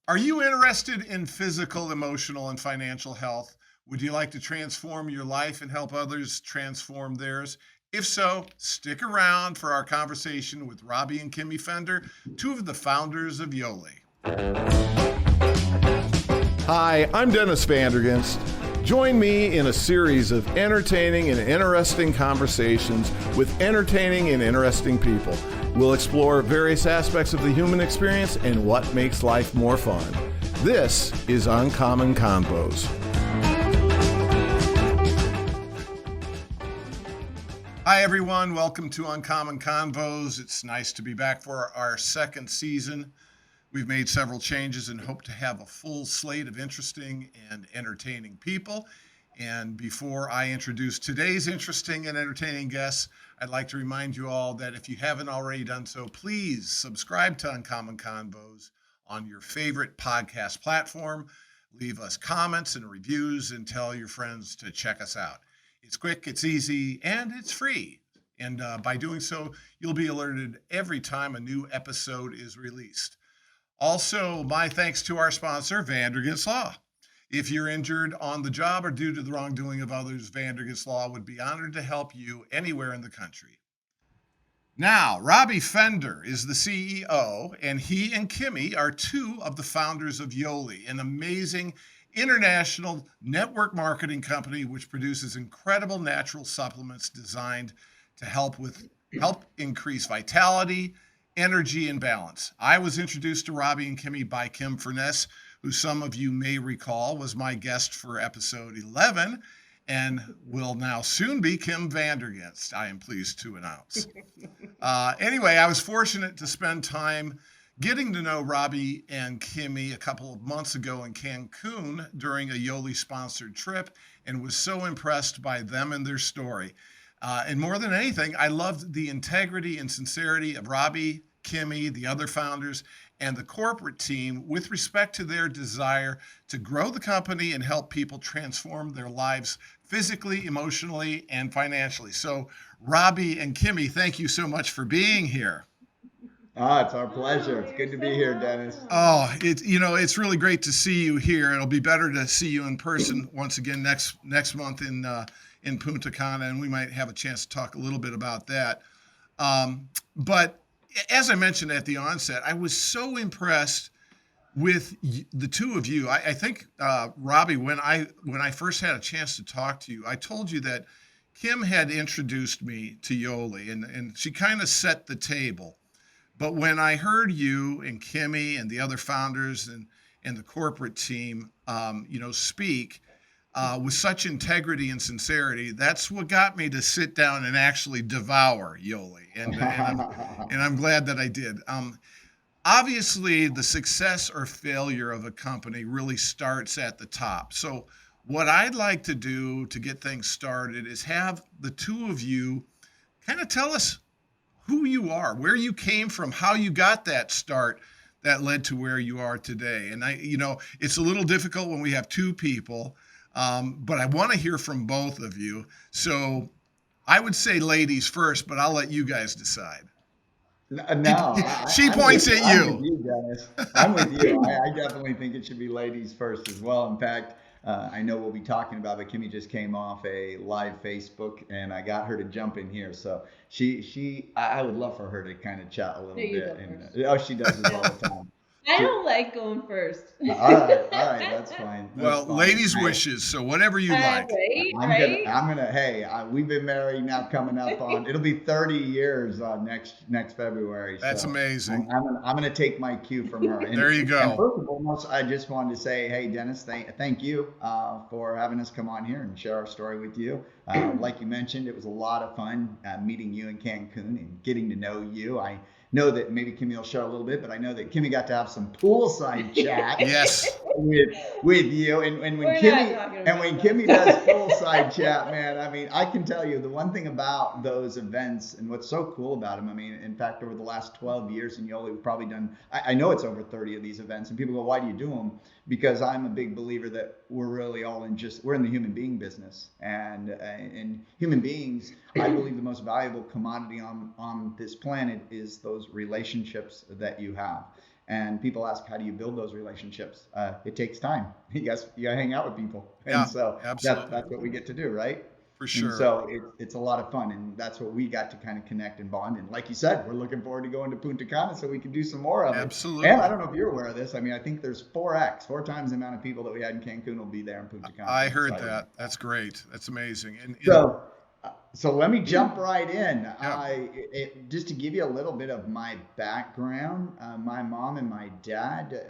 Are you interested in physical, emotional, and financial health? Would you like to transform your life and help others transform theirs? If so, stick around for our conversation with Robby and Kimi Fender, two of the founders of Yoli. Hi, I'm Dennis VanDerGinst. Join me in a series of entertaining and interesting conversations with entertaining and interesting people. We'll explore various aspects of the human experience and what makes life more fun. This is Uncommon Convos. Hi, everyone. Welcome to Uncommon Convos. It's nice to be back for our second season. We've made several changes and hope to have a full slate of interesting and entertaining people. And before I introduce today's interesting and entertaining guests, I'd like to remind you all that if you haven't already done so, please subscribe to Uncommon Convos on your favorite podcast platform. Leave us comments and reviews and tell your friends to check us out. It's quick, it's easy, and it's free. And by doing so, you'll be alerted every time a new episode is released. Also, my thanks to our sponsor, VanDerGinst Law. If you're injured on the job or due to the wrongdoing of others, VanDerGinst Law would be honored to help you anywhere in the country. Now, Robby Fender is the CEO, and he and Kimi are two of the founders of Yoli, an amazing international network marketing company which produces incredible natural supplements designed to help increase vitality, energy, and balance. I was introduced to Robby and Kimi by Kim Furness, who some of you may recall was my guest for episode 11 and will now soon be Kim VanDerGinst, I am pleased to announce. Anyway, I was fortunate to spend time getting to know Robby and Kimi a couple of months ago in Cancun during a Yoli-sponsored trip and was so impressed by them and their story. And more than anything, I loved the integrity and sincerity of Robby, Kimi, the other founders, and the corporate team with respect to their desire to grow the company and help people transform their lives physically, emotionally, and financially. So, Robby and Kimi, thank you so much for being here. It's our pleasure. It's good to be here, Dennis. Oh, it's really great to see you here. It'll be better to see you in person once again next month in Punta Cana, and we might have a chance to talk a little bit about that. But as I mentioned at the onset, I was so impressed with the two of you. I think, Robby, when I first had a chance to talk to you, I told you that Kim had introduced me to Yoli, and she kind of set the table. But when I heard you and Kimi and the other founders and the corporate team, speak with such integrity and sincerity, that's what got me to sit down and actually devour Yoli, and I'm glad that I did. Obviously, the success or failure of a company really starts at the top. So, what I'd like to do to get things started is have the two of you kind of tell us who you are, where you came from, how you got that start that led to where you are today. And it's a little difficult when we have two people, but I want to hear from both of you. So I would say ladies first, but I'll let you guys decide. No, She points at I'm with you. you, Dennis. I'm with you. I definitely think it should be ladies first as well. In fact, I know we'll be talking about, but Kimmy just came off a live Facebook, and I got her to jump in here. So I would love for her to kind of chat a No, little you bit. go And first. she does this all the time. I She, don't like going first. all right, that's fine. That's Well, fine. ladies' wishes, so whatever you like. Right, I'm right. gonna, hey, we've been married now coming up on, it'll be 30 years next February. That's So amazing. I'm gonna take my cue from her. There you And go. first and foremost, I just wanted to say, hey, Dennis, thank you for having us come on here and share our story with you. Like you mentioned, it was a lot of fun meeting you in Cancun and getting to know you. I know that maybe Kimmy will share a little bit, but I know that Kimmy got to have some poolside chat Yes. with you. And when We're not Kimmy talking and about when that. Kimmy does poolside chat, man, I mean, I can tell you the one thing about those events and what's so cool about them. I mean, in fact, over the last 12 years in Yoli, we've probably done, I know it's over 30 of these events, and people go, why do you do them? Because I'm a big believer that we're really all in we're in the human being business, and human beings, I believe the most valuable commodity on this planet is those relationships that you have. And people ask, how do you build those relationships? It takes time. You gotta hang out with people. Yeah, And so absolutely. that's what we get to do, right? For And sure. so it's a lot of fun, and that's what we got to kind of connect and bond. And like you said, we're looking forward to going to Punta Cana so we can do some more of it. And I Absolutely. don't know if you're aware of this. I mean, I think there's 4x, 4 times the amount of people that we had in Cancun will be there in Punta Cana. I I'm heard excited. that. That's great. That's amazing. And So, so let me jump right in. yeah, Just to give you a little bit of my background, my mom and my dad,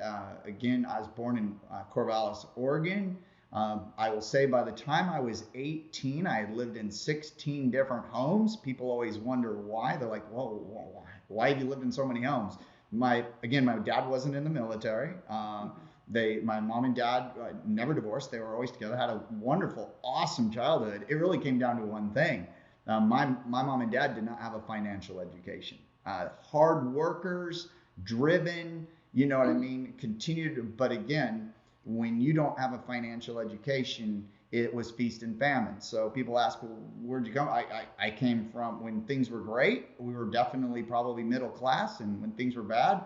again, I was born in Corvallis, Oregon. I will say by the time I was 18, I had lived in 16 different homes. People always wonder why. They're like, whoa, why have you lived in so many homes? My dad wasn't in the military. My mom and dad never divorced. They were always together. Had a wonderful, awesome childhood. It really came down to one thing. My mom and dad did not have a financial education. Hard workers, driven. You know what I mean? Continued, but again, when you don't have a financial education, it was feast and famine. So people ask, well, where'd you come? I came from when things were great. We were definitely probably middle class, and when things were bad,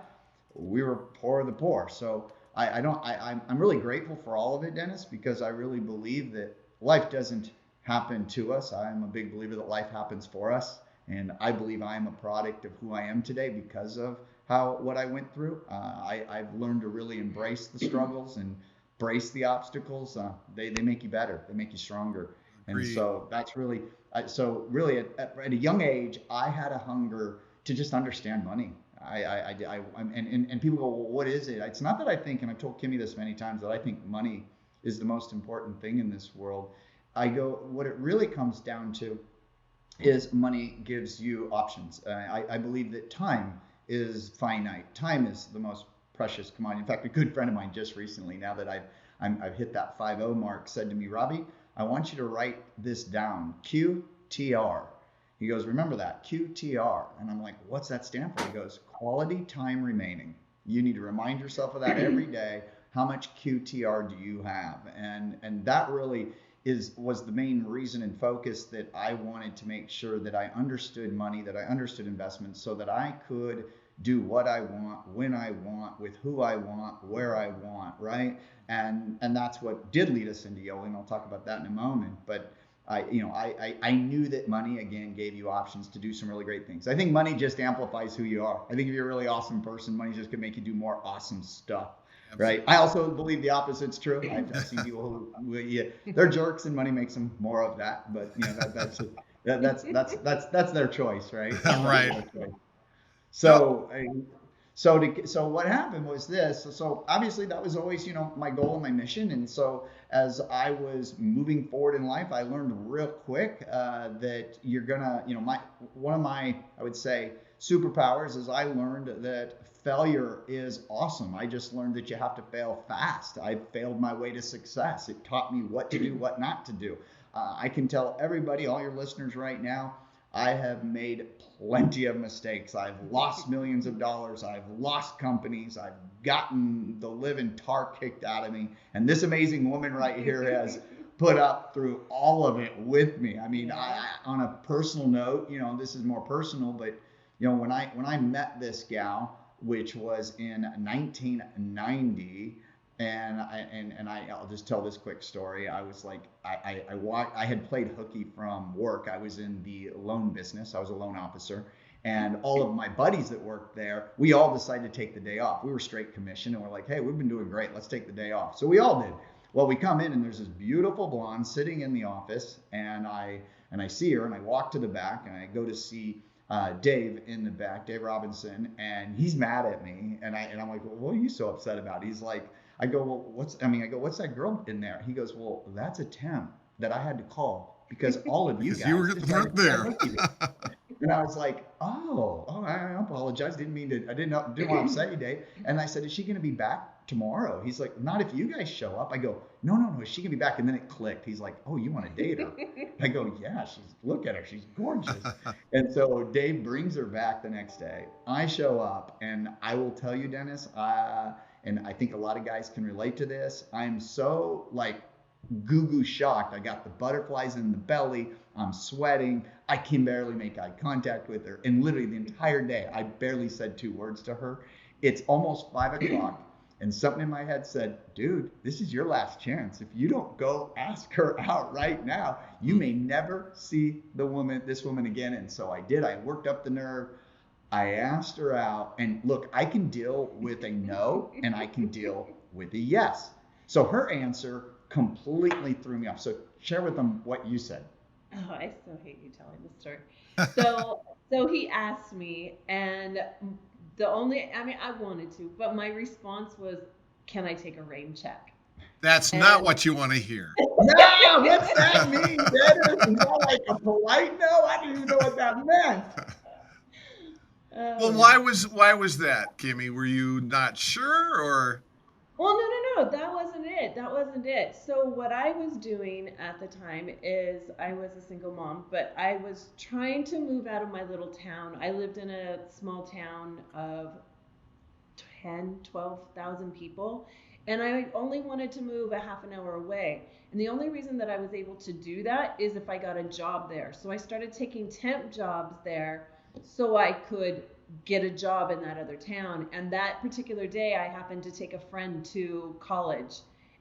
we were poor of the poor. So I'm really grateful for all of it, Dennis, because I really believe that life doesn't happen to us. I'm a big believer that life happens for us. And I believe I am a product of who I am today because of what I went through. I've learned to really embrace the struggles and brace the obstacles. They make you better. They make you stronger. And agreed. so that's really, so really at a young age, I had a hunger to just understand money. And people go, well, what is it? It's not that I think, and I've told Kimmy this many times, that I think money is the most important thing in this world. I go, what it really comes down to is money gives you options. I believe that time is finite. Time is the most precious commodity. In fact, a good friend of mine just recently, now that I've hit that 5-0 mark, said to me, Robby, I want you to write this down, QTR. He goes, remember that, QTR. And I'm like, what's that stand for? He goes, quality time remaining. You need to remind yourself of that every day. How much QTR do you have? And that really was the main reason and focus that I wanted to make sure that I understood money, that I understood investments, so that I could do what I want, when I want, with who I want, where I want, right? And that's what did lead us into Yoli, and I'll talk about that in a moment. But I knew that money, again, gave you options to do some really great things. I think money just amplifies who you are. I think if you're a really awesome person, money just could make you do more awesome stuff. Right. Absolutely. I also believe the opposite's true. I've seen people who they're jerks, and money makes them more of that. But that's their choice, right? That's Right. their choice. No, So, so what happened was this. So obviously that was always, my goal and my mission. And so as I was moving forward in life, I learned real quick that you're gonna, one of my, I would say, superpowers is I learned that failure is awesome. I just learned that you have to fail fast. I failed my way to success. It taught me what to do, what not to do. I can tell everybody, all your listeners right now, I have made plenty of mistakes. I've lost millions of dollars. I've lost companies. I've gotten the living tar kicked out of me. And this amazing woman right here has put up through all of it with me. I mean, on a personal note, this is more personal, but when I met this gal, which was in 1990, and I'll just tell this quick story. I was like, I had played hooky from work. I was in the loan business. I was a loan officer, and all of my buddies that worked there, we all decided to take the day off. We were straight commission, and we're like, hey, we've been doing great. Let's take the day off. So we all did. Well, we come in, and there's this beautiful blonde sitting in the office, and I see her, and I walk to the back, and I go to see Dave in the back, Dave Robinson, and he's mad at me, and I'm like, well, what are you so upset about? He's like, I go, well, what's that girl in there? He goes, well, that's a temp that I had to call because all of you because guys you decided weren't to play there. hooky. And I was like, I apologize. I didn't want to upset you, Dave. And I said, is she going to be back tomorrow? He's like, not if you guys show up. I go, no, is she going to be back? And then it clicked. He's like, oh, you want to date her? I go, yeah, look at her. She's gorgeous. And so Dave brings her back the next day. I show up, and I will tell you, Dennis, and I think a lot of guys can relate to this. I'm so goo shocked. I got the butterflies in the belly. I'm sweating. I can barely make eye contact with her. And literally the entire day, I barely said 2 words to her. It's almost 5 o'clock. And something in my head said, dude, this is your last chance. If you don't go ask her out right now, you may never see this woman again. And so I did. I worked up the nerve. I asked her out. And look, I can deal with a no and I can deal with a yes. So her answer completely threw me off. So share with them what you said. Oh, I so hate you telling the story. So he asked me, and I mean, I wanted to, but my response was, "Can I take a rain check?" That's not And what you want to hear. No, what's that mean, Dennis? Is that like a polite no? I didn't even know what that meant. Well, oh, why was that, Kimmy? Were you not sure or well, no, that wasn't it. That wasn't it. So what I was doing at the time is I was a single mom, but I was trying to move out of my little town. I lived in a small town of 10, 12,000 people. And I only wanted to move a half an hour away. And the only reason that I was able to do that is if I got a job there. So I started taking temp jobs there so I could get a job in that other town. And that particular day, I happened to take a friend to college.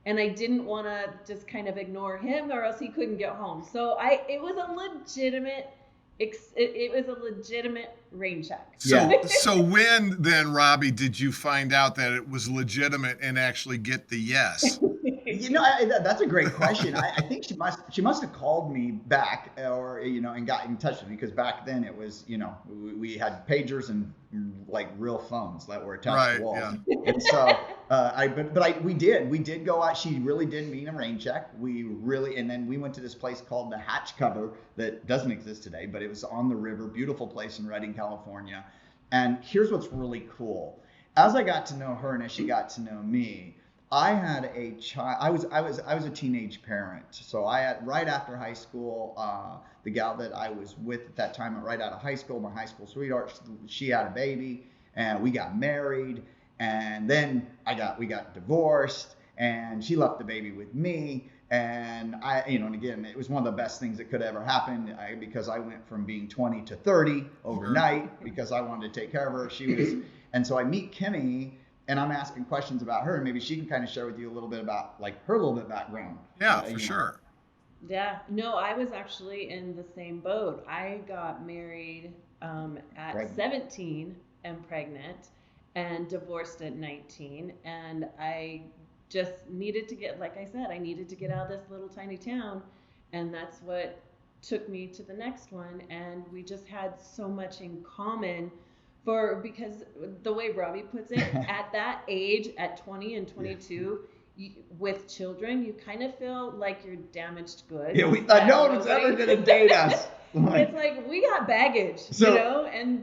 And I didn't want to just kind of ignore him or else he couldn't get home. So it was a legitimate it was a legitimate rain check. Yeah. so when then, Robbie, did you find out that it was legitimate and actually get the yes? That's a great question. I think she must have called me back, or and got in touch with me, because back then it was, we had pagers and like real phones that were attached Right, to walls. yeah. And so we did go out. She really did mean a rain check. And then we went to this place called the Hatch Cover that doesn't exist today, but it was on the river, beautiful place in Redding, California. And here's what's really cool. As I got to know her and as she got to know me, I had a child. I was a teenage parent. So I had, right after high school, the gal that I was with at that time, right out of high school, my high school sweetheart, she had a baby, and we got married, and then we got divorced, and she left the baby with me. And and again, it was one of the best things that could ever happen, because I went from being 20 to 30 overnight because I wanted to take care of her. And so I meet Kimmy, and I'm asking questions about her, and maybe she can kind of share with you a little bit about like her little bit background. Yeah, for sure. Yeah, no, I was actually in the same boat. I got married at Pregnant. 17 and pregnant, and divorced at 19. And I just needed to get, like I said, I needed to get out of this little tiny town. And that's what took me to the next one. And we just had so much in common, because the way Robbie puts it, at that age, at 20 and 22, with children, you kind of feel like you're damaged goods. Yeah, we thought no one was ever going to date us. It's like we got baggage, So- and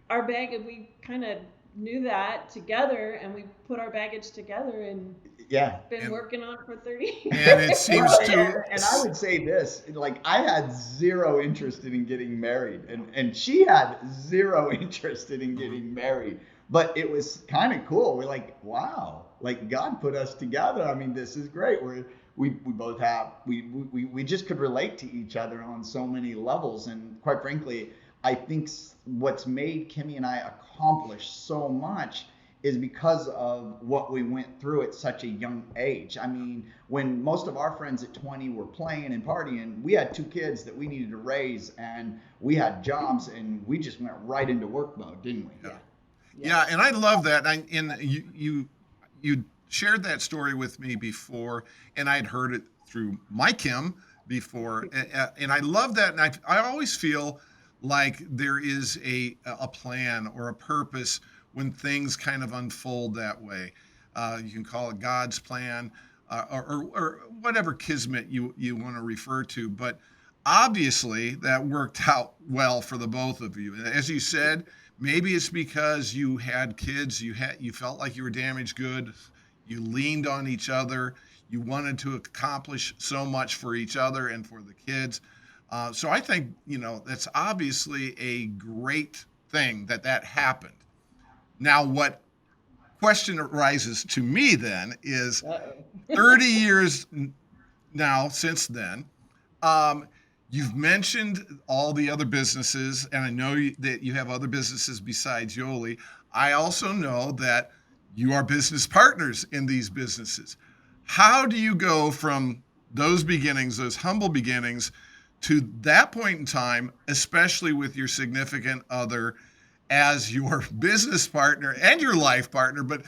our baggage, we kind of knew that together, and we put our baggage together and Yeah. been working on it for 30 years. And it seems to. And I would say this, like, I had zero interest in getting married, and she had zero interest in getting married. But it was kind of cool. We're like, wow, like God put us together. I mean, this is great. We both have, we just could relate to each other on so many levels. And quite frankly, I think what's made Kimmy and I accomplish so much is because of what we went through at such a young age. I mean, when most of our friends at 20 were playing and partying, we had 2 kids that we needed to raise, and we had jobs, and we just went right into work mode, didn't we? Yeah. Yeah, and I love that. You shared that story with me before, and I'd heard it through my Kim before, and I love that. And I always feel like there is a plan or a purpose when things kind of unfold that way. You can call it God's plan, or whatever kismet you want to refer to, but obviously that worked out well for the both of you. And as you said, maybe it's because you had kids, you felt like you were damaged goods, you leaned on each other, you wanted to accomplish so much for each other and for the kids. So I think, that's obviously a great thing that happened. Now, what question arises to me then is 30 years now since then, you've mentioned all the other businesses, and I know that you have other businesses besides Yoli. I also know that you are business partners in these businesses. How do you go from those beginnings, those humble beginnings, to that point in time, especially with your significant other as your business partner and your life partner, but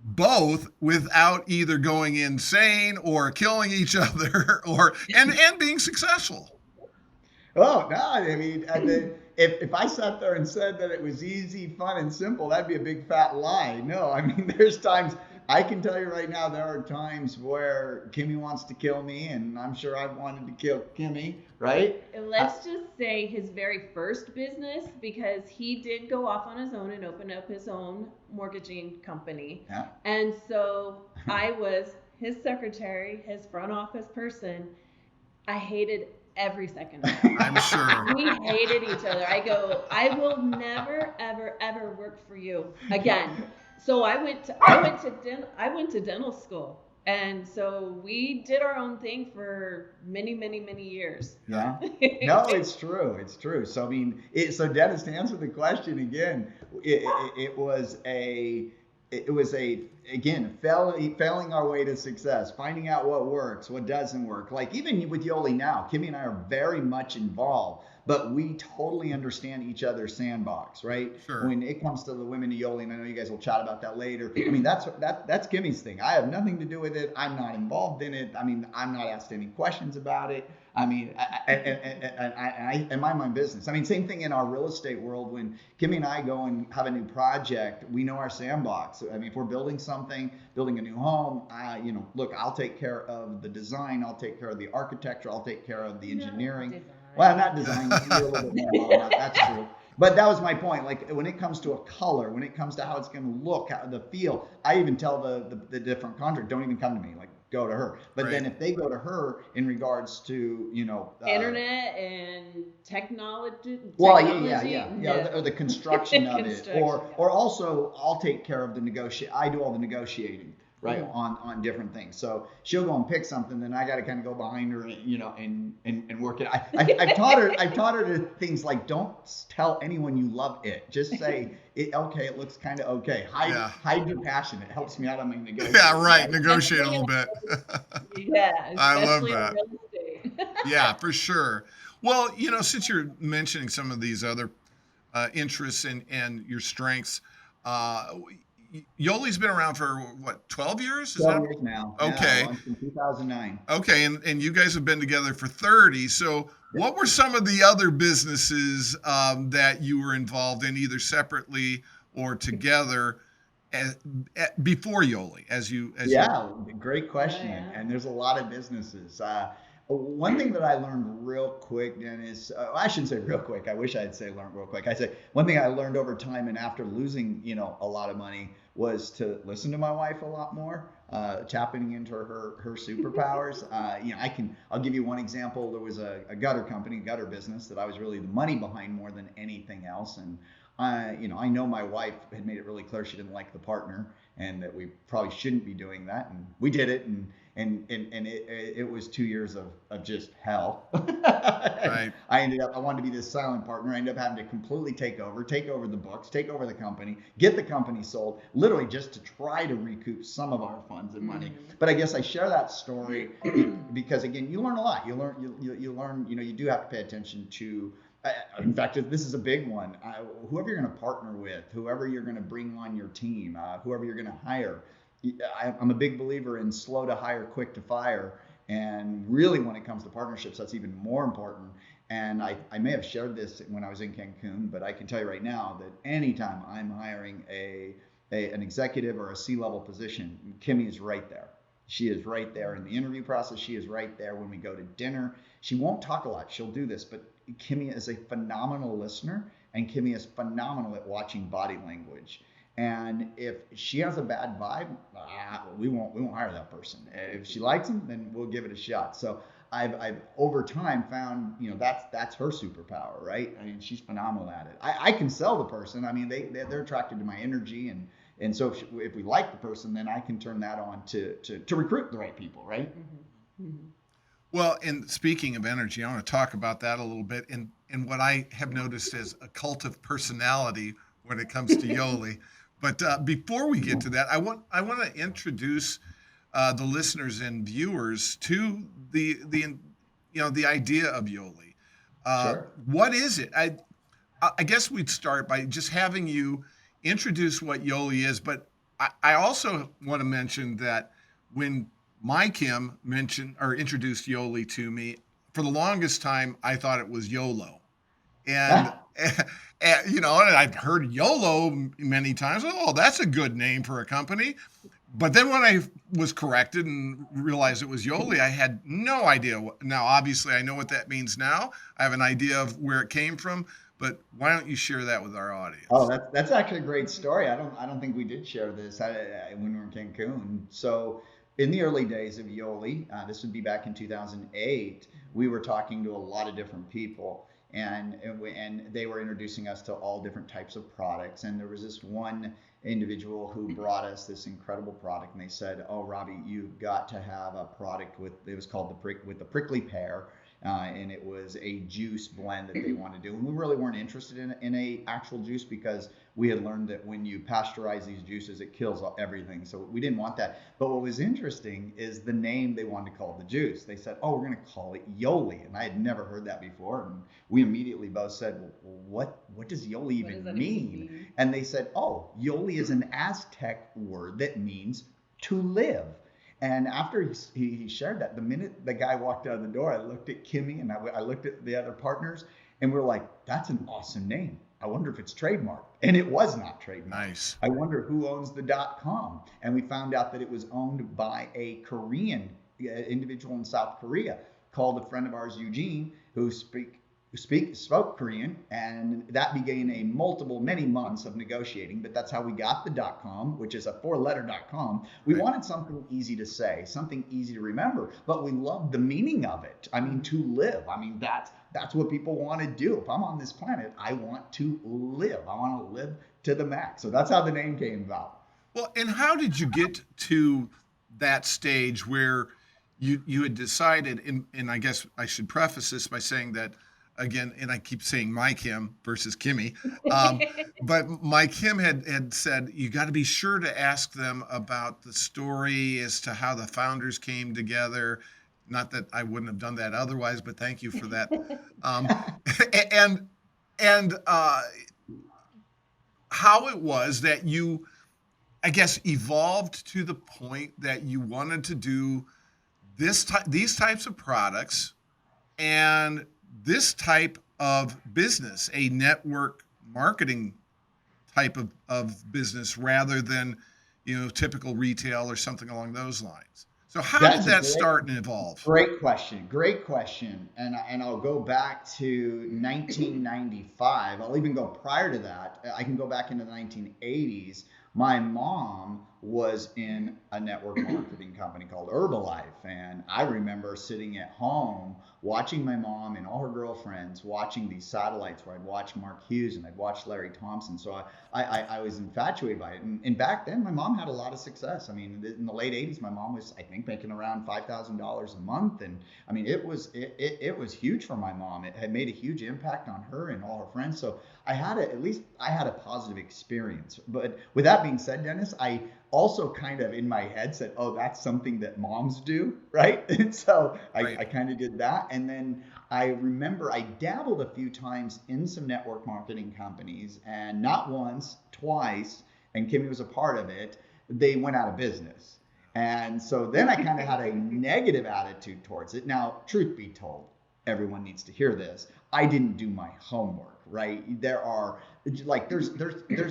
both without either going insane or killing each other or and being successful? Oh no, I mean, if I sat there and said that it was easy, fun, and simple, that'd be a big fat lie. No, I mean, there's times I can tell you right now, there are times where Kimmy wants to kill me, and I'm sure I've wanted to kill Kimmy, right? And let's just say his very first business, because he did go off on his own and open up his own mortgaging company. Yeah. And so I was his secretary, his front office person. I hated every second of it. I'm sure. We hated each other. I go, I will never, ever, ever work for you again. So I went to dental school, and so we did our own thing for many, many, many years. Yeah. No, it's true. It's true. So I mean, so Dennis, to answer the question again, it was a again failing our way to success, finding out what works, what doesn't work. Like even with Yoli now, Kimmy and I are very much involved, but we totally understand each other's sandbox, right? Sure. When it comes to the women of Yoli, and I know you guys will chat about that later. I mean, that's Kimmy's thing. I have nothing to do with it. I'm not involved in it. I mean, I'm not asked any questions about it. I mean, I mind my business. I mean, same thing in our real estate world. When Kimmy and I go and have a new project, we know our sandbox. I mean, if we're building something, building a new home, look, I'll take care of the design. I'll take care of the architecture. I'll take care of the engineering. Well, not design. You do a little bit more about that. That's true. But that was my point. Like when it comes to a color, when it comes to how it's going to look, how the feel, I even tell the different contractors, don't even come to me. Like go to her. But then if they go to her in regards to internet and technology. Well, or the construction of it, or also I'll take care of I do all the negotiating. Right, on different things. So she'll go and pick something, then I got to kind of go behind her, and work it. I've taught her to things like don't tell anyone you love it. Just say it. Okay, it looks kind of okay. Hide your passion. It helps me out on my negotiation. Yeah, right. Negotiate a little bit. Yeah, I love that. Real estate. Yeah, for sure. Well, since you're mentioning some of these other interests and your strengths, Yoli's been around for what, 12 years? 12 years now. Okay. Yeah, in 2009. Okay, and you guys have been together for 30. So what were some of the other businesses that you were involved in, either separately or together, before Yoli? Great question. Yeah. And there's a lot of businesses. One thing that I learned real quick, Dennis, I shouldn't say real quick. I wish I'd say learned real quick. I say one thing I learned over time and after losing, a lot of money was to listen to my wife a lot more, tapping into her superpowers. I'll give you one example. There was a gutter business that I was really the money behind more than anything else. And I know my wife had made it really clear she didn't like the partner and that we probably shouldn't be doing that. And we did it. And it was 2 years of just hell. Right. I wanted to be this silent partner. I ended up having to completely take over the books, take over the company, get the company sold, literally just to try to recoup some of our funds and money. But I guess I share that story because again, you learn a lot. You learn, you do have to pay attention to, in fact, this is a big one. Whoever you're going to partner with, whoever you're going to bring on your team, whoever you're going to hire, I'm a big believer in slow to hire, quick to fire. And really when it comes to partnerships, that's even more important. And I may have shared this when I was in Cancun, but I can tell you right now that anytime I'm hiring an executive or a C-level position, Kimmy is right there. She is right there in the interview process. She is right there when we go to dinner. She won't talk a lot. She'll do this, but Kimmy is a phenomenal listener, and Kimmy is phenomenal at watching body language. And if she has a bad vibe, we won't hire that person. If she likes them, then we'll give it a shot. So I've over time found, that's her superpower, right? I mean, she's phenomenal at it. I can sell the person. I mean, they're attracted to my energy, and so if we like the person, then I can turn that on to recruit the right people, right? Mm-hmm. Mm-hmm. Well, and speaking of energy, I want to talk about that a little bit. And what I have noticed is a cult of personality when it comes to Yoli. But before we get to that, I want to introduce the listeners and viewers to the idea of Yoli. Sure. What is it? I guess we'd start by just having you introduce what Yoli is. But I also want to mention that when Kim mentioned or introduced Yoli to me, for the longest time I thought it was YOLO, and and I've heard YOLO many times. Oh, that's a good name for a company. But then when I was corrected and realized it was Yoli, I had no idea. Now, obviously, I know what that means now. I have an idea of where it came from. But why don't you share that with our Oh, audience? that's actually a great story. I don't think we did share this when we were in Cancun. So in the early days of Yoli, this would be back in 2008. We were talking to a lot of different people, and they were introducing us to all different types of products. And there was this one individual who brought us this incredible product, and they said, "Oh, Robby, you've got to have a product with." It was called the prickly pear. And it was a juice blend that they wanted to do. And we really weren't interested in a actual juice because we had learned that when you pasteurize these juices, it kills everything. So we didn't want that. But what was interesting is the name they wanted to call the juice. They said, "Oh, we're going to call it Yoli." And I had never heard that before. And we immediately both said, "Well, what does Yoli even mean?" And they said, "Oh, Yoli is an Aztec word that means to live." And after he shared that, the minute the guy walked out of the door, I looked at Kimmy and I looked at the other partners, and we're like, "That's an awesome name. I wonder if it's trademarked." And it was not trademarked. Nice. I wonder who owns the .com. And we found out that it was owned by a Korean individual in South Korea called a friend of ours, Eugene, who spoke Korean, and that began many months of negotiating. But that's how we got the .com, which is a 4-letter .com. We wanted something easy to say, something easy to remember, but we loved the meaning of it. I mean, to live. I mean, that's what people want to do. If I'm on this planet, I want to live. I want to live to the max. So that's how the name came about. Well, and how did you get to that stage where you had decided, and I guess I should preface this by saying that again, and I keep saying Kim versus Kimmy, but Kim had said you got to be sure to ask them about the story as to how the founders came together. Not that I wouldn't have done that otherwise, but thank you for that. Um, and how it was that you, I guess, evolved to the point that you wanted to do these types of products and this type of business, a network marketing type of business rather than, typical retail or something along those lines. So how did that start and evolve? Great question. Great question. And I'll go back to 1995. I'll even go prior to that. I can go back into the 1980s. My mom was in a network marketing company called Herbalife. And I remember sitting at home watching my mom and all her girlfriends watching these satellites where I'd watch Mark Hughes and I'd watch Larry Thompson. So I was infatuated by it. And back then, my mom had a lot of success. I mean, in the late 80s, my mom was, I think, making around $5,000 a month. And I mean, it was huge for my mom. It had made a huge impact on her and all her friends. So at least I had a positive experience. But with that being said, Dennis, I also kind of in my head said, "Oh, that's something that moms do," right? And so I kind of did that. And then I remember I dabbled a few times in some network marketing companies, and not once, twice, and Kimmy was a part of it, they went out of business. And so then I kind of had a negative attitude towards it. Now, truth be told, everyone needs to hear this. I didn't do my homework, right? There's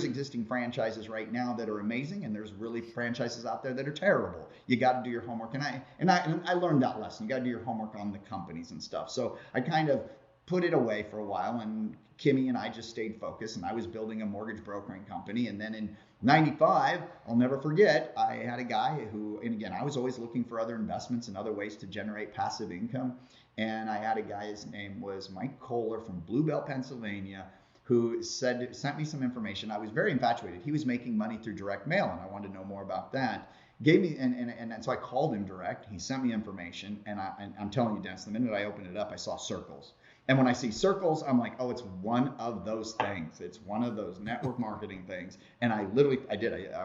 existing franchises right now that are amazing, and there's really franchises out there that are terrible. You got to do your homework, and I learned that lesson. You got to do your homework on the companies and stuff. So I kind of put it away for a while, and Kimmy and I just stayed focused, and I was building a mortgage brokering company. And then in 95, I'll never forget, I had a guy who, and again, I was always looking for other investments and other ways to generate passive income. And I had a guy, his name was Mike Kohler from Blue Bell, Pennsylvania, who sent me some information. I was very infatuated. He was making money through direct mail, and I wanted to know more about that. gave me, and so I called him direct. He sent me information, and I'm telling you, Dennis, the minute I opened it up, I saw circles. And when I see circles, I'm like, oh, it's one of those things. It's one of those network marketing things. And I'm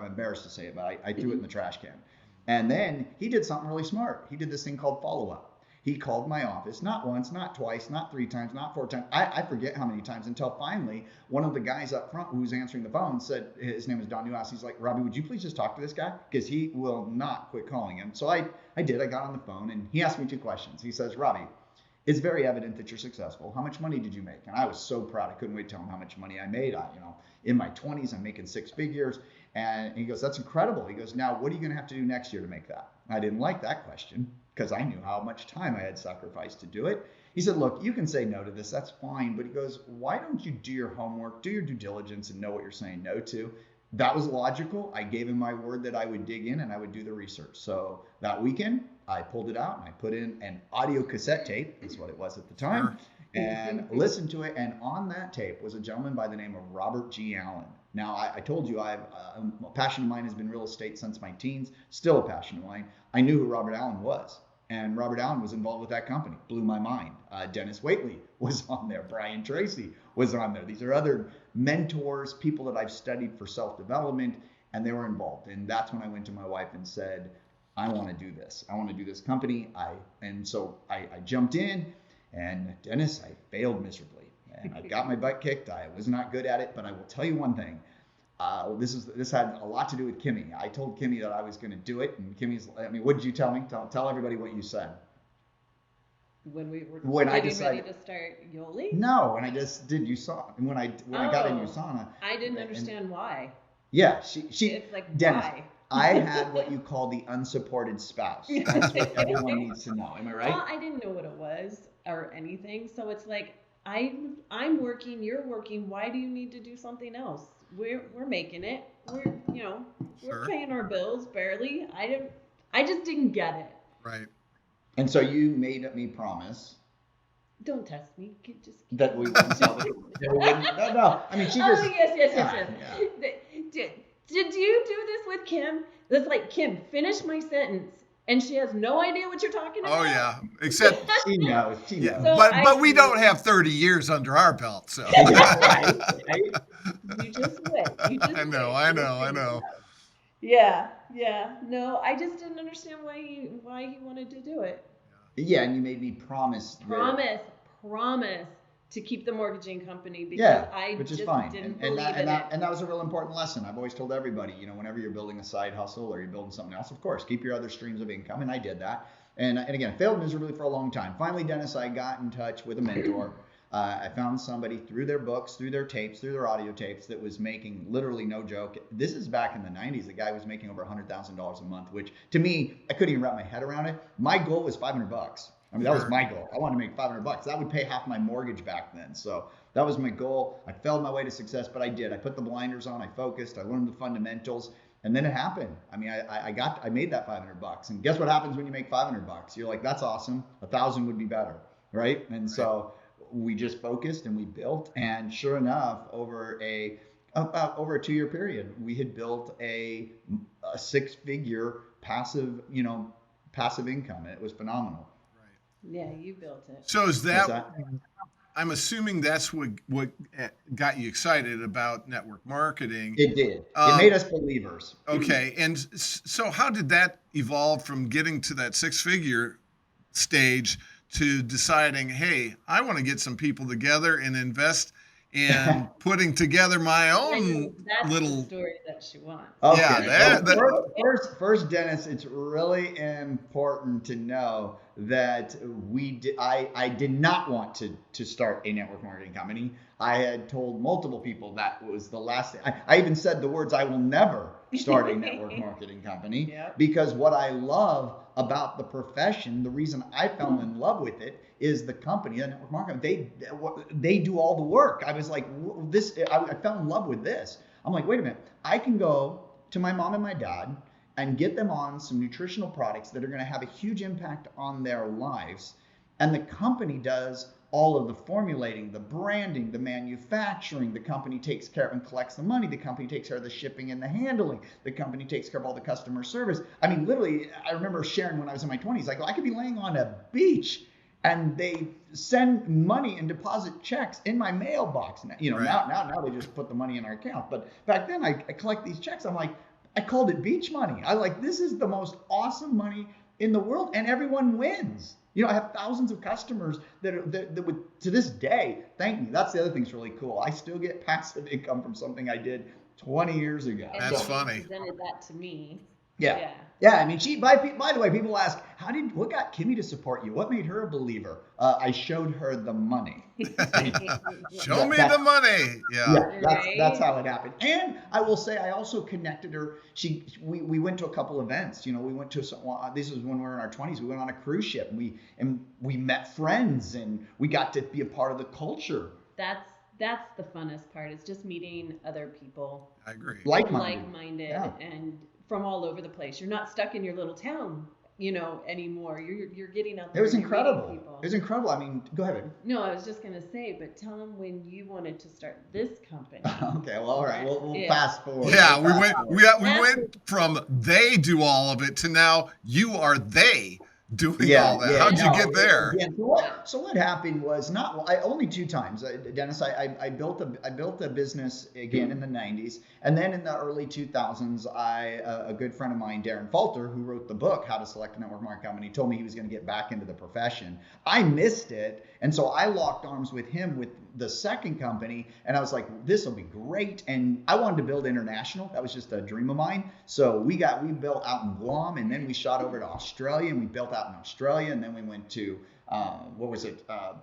embarrassed to say it, but I threw it in the trash can. And then he did something really smart. He did this thing called follow-up. He called my office, not once, not twice, not 3 times, not 4 times. I forget how many times, until finally one of the guys up front who was answering the phone said, his name is Don Newhouse. He's like, Robby, would you please just talk to this guy? Because he will not quit calling him. So I did. I got on the phone, and he asked me 2 questions. He says, Robby, it's very evident that you're successful. How much money did you make? And I was so proud. I couldn't wait to tell him how much money I made. In my 20s, I'm making 6 figures. And he goes, that's incredible. He goes, now what are you going to have to do next year to make that? I didn't like that question because I knew how much time I had sacrificed to do it. He said, look, you can say no to this. That's fine. But he goes, why don't you do your homework, do your due diligence, and know what you're saying no to? That was logical. I gave him my word that I would dig in and I would do the research. So that weekend, I pulled it out and I put in an audio cassette tape. That's what it was at the time. And listened to it. And on that tape was a gentleman by the name of Robert G. Allen. Now, I told you a passion of mine has been real estate since my teens, still a passion of mine. I knew who Robert Allen was. And Robert Allen was involved with that company. Blew my mind. Dennis Waitley was on there. Brian Tracy was on there. These are other mentors, people that I've studied for self-development, and they were involved. And that's when I went to my wife and said, I want to do this. I want to do this company. So I jumped in, and Dennis, I failed miserably. And I got my butt kicked. I was not good at it, but I will tell you one thing. This had a lot to do with Kimmy. I told Kimmy that I was going to do it, and what did you tell me? Tell everybody what you said. When we were ready to start Yoli? No, when I just did USANA. And when I got in USANA. I didn't understand why. Yeah, she. It's like, Dennis, why? I had what you call the unsupported spouse. That's what everyone needs to know. Am I right? Well, I didn't know what it was or anything. So it's like, I'm working, you're working. Why do you need to do something else? We're making it. We're paying our bills barely. I just didn't get it. Right. And so you made me promise. Don't test me. That we wouldn't sell it. No. I mean, she just. Oh, yes. Yeah. Did you do this with Kim? It's like, Kim, finish my sentence. And she has no idea what you're talking about. Oh yeah, except she knows. Yeah, So but we don't have 30 years under our belt, so. Right. You just wait. I know. Yeah. No, I just didn't understand why he wanted to do it. Yeah, and you made me promise. Promise to keep the mortgaging company because which is just fine. didn't and believe in it. And that was a real important lesson. I've always told everybody, whenever you're building a side hustle or you're building something else, of course, keep your other streams of income. And I did that. And again, failed miserably for a long time. Finally, Dennis, I got in touch with a mentor. I found somebody through their books, through their tapes, through their audio tapes that was making, literally no joke. This is back in the 90s. The guy was making over $100,000 a month, which to me, I couldn't even wrap my head around it. My goal was $500. I mean, that was my goal. I wanted to make $500. That would pay half my mortgage back then. So that was my goal. I failed my way to success, but I did. I put the blinders on. I focused. I learned the fundamentals, and then it happened. I mean, I made that $500. And guess what happens when you make $500? You're like, that's awesome. 1,000 would be better, right? And so we just focused and we built. And sure enough, over a 2-year period, we had built a 6-figure passive income. And it was phenomenal. Yeah, you built it. So is that I'm assuming that's what got you excited about network marketing. It did. It made us believers. Okay. And so how did that evolve from getting to that 6-figure stage to deciding, hey, I want to get some people together and invest in putting together my own that's little the story that she wants. Okay. Yeah. First, Dennis, it's really important to know that I did not want to start a network marketing company. I had told multiple people that was the last thing. I even said the words, I will never start a network marketing company. Yep. Because what I love about the profession, the reason I fell in love with it is the company, the network marketing. They do all the work. I was like, I fell in love with this. I'm like, wait a minute. I can go to my mom and my dad and get them on some nutritional products that are going to have a huge impact on their lives. And the company does all of the formulating, the branding, the manufacturing. The company takes care of and collects the money. The company takes care of the shipping and the handling. The company takes care of all the customer service. I mean, literally, I remember sharing when I was in my 20s, I could be laying on a beach and they send money and deposit checks in my mailbox. Now they just put the money in our account. But back then I collect these checks. I'm like, I called it beach money. This is the most awesome money in the world, and everyone wins. I have thousands of customers that would, to this day, thank me. That's the other thing that's really cool. I still get passive income from something I did 20 years ago. And That's funny. Presented that to me. Yeah. I mean, by the way, people ask, what got Kimi to support you? What made her a believer? I showed her the money. Show me the money. Yeah. That's how it happened. And I will say, I also connected her. We went to a couple events. We went to this was when we were in our 20s. We went on a cruise ship. And we met friends, and we got to be a part of the culture. That's the funnest part. It's just meeting other people. I agree. Like-minded, and from all over the place. You're not stuck in your little town, anymore. You're getting out there. It was incredible. People. It was incredible. I mean, go ahead. No, I was just gonna say, but tell them when you wanted to start this company. Okay, well, all right. We'll fast forward. Yeah, we went from they do all of it to now you are they doing all that. How'd you get there? Yeah, so what happened was only 2 times, Dennis. I built a business again in the 90s, and then in the early 2000s, a good friend of mine, Darren Falter, who wrote the book How to Select a Network Marketing Company, told me he was going to get back into the profession. I missed it, and so I locked arms with him with the second company, and I was like, this will be great. And I wanted to build international. That was just a dream of mine. So we built out in Guam, and then we shot over to Australia, and we built out in Australia, and then we went to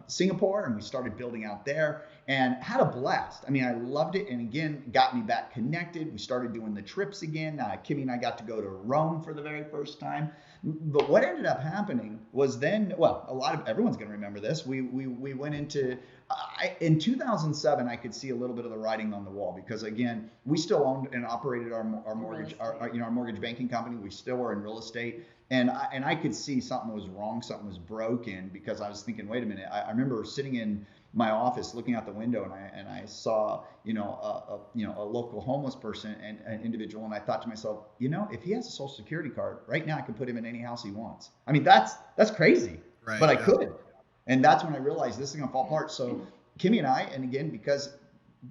Singapore, and we started building out there and had a blast. I mean, I loved it, and again, got me back connected. We started doing the trips again. Kimi and I got to go to Rome for the very first time. But what ended up happening was then, everyone's going to remember this. We went into in 2007. I could see a little bit of the writing on the wall, because again, we still owned and operated our mortgage, our mortgage banking company. We still were in real estate. And I could see something was wrong, something was broken, because I was thinking, wait a minute. I remember sitting in my office looking out the window, and I saw a local homeless person and an individual, and I thought to myself, if he has a Social Security card right now, I could put him in any house he wants. I mean, that's crazy, right, but I could, and that's when I realized this is gonna fall apart. So Kimi and I, and again, because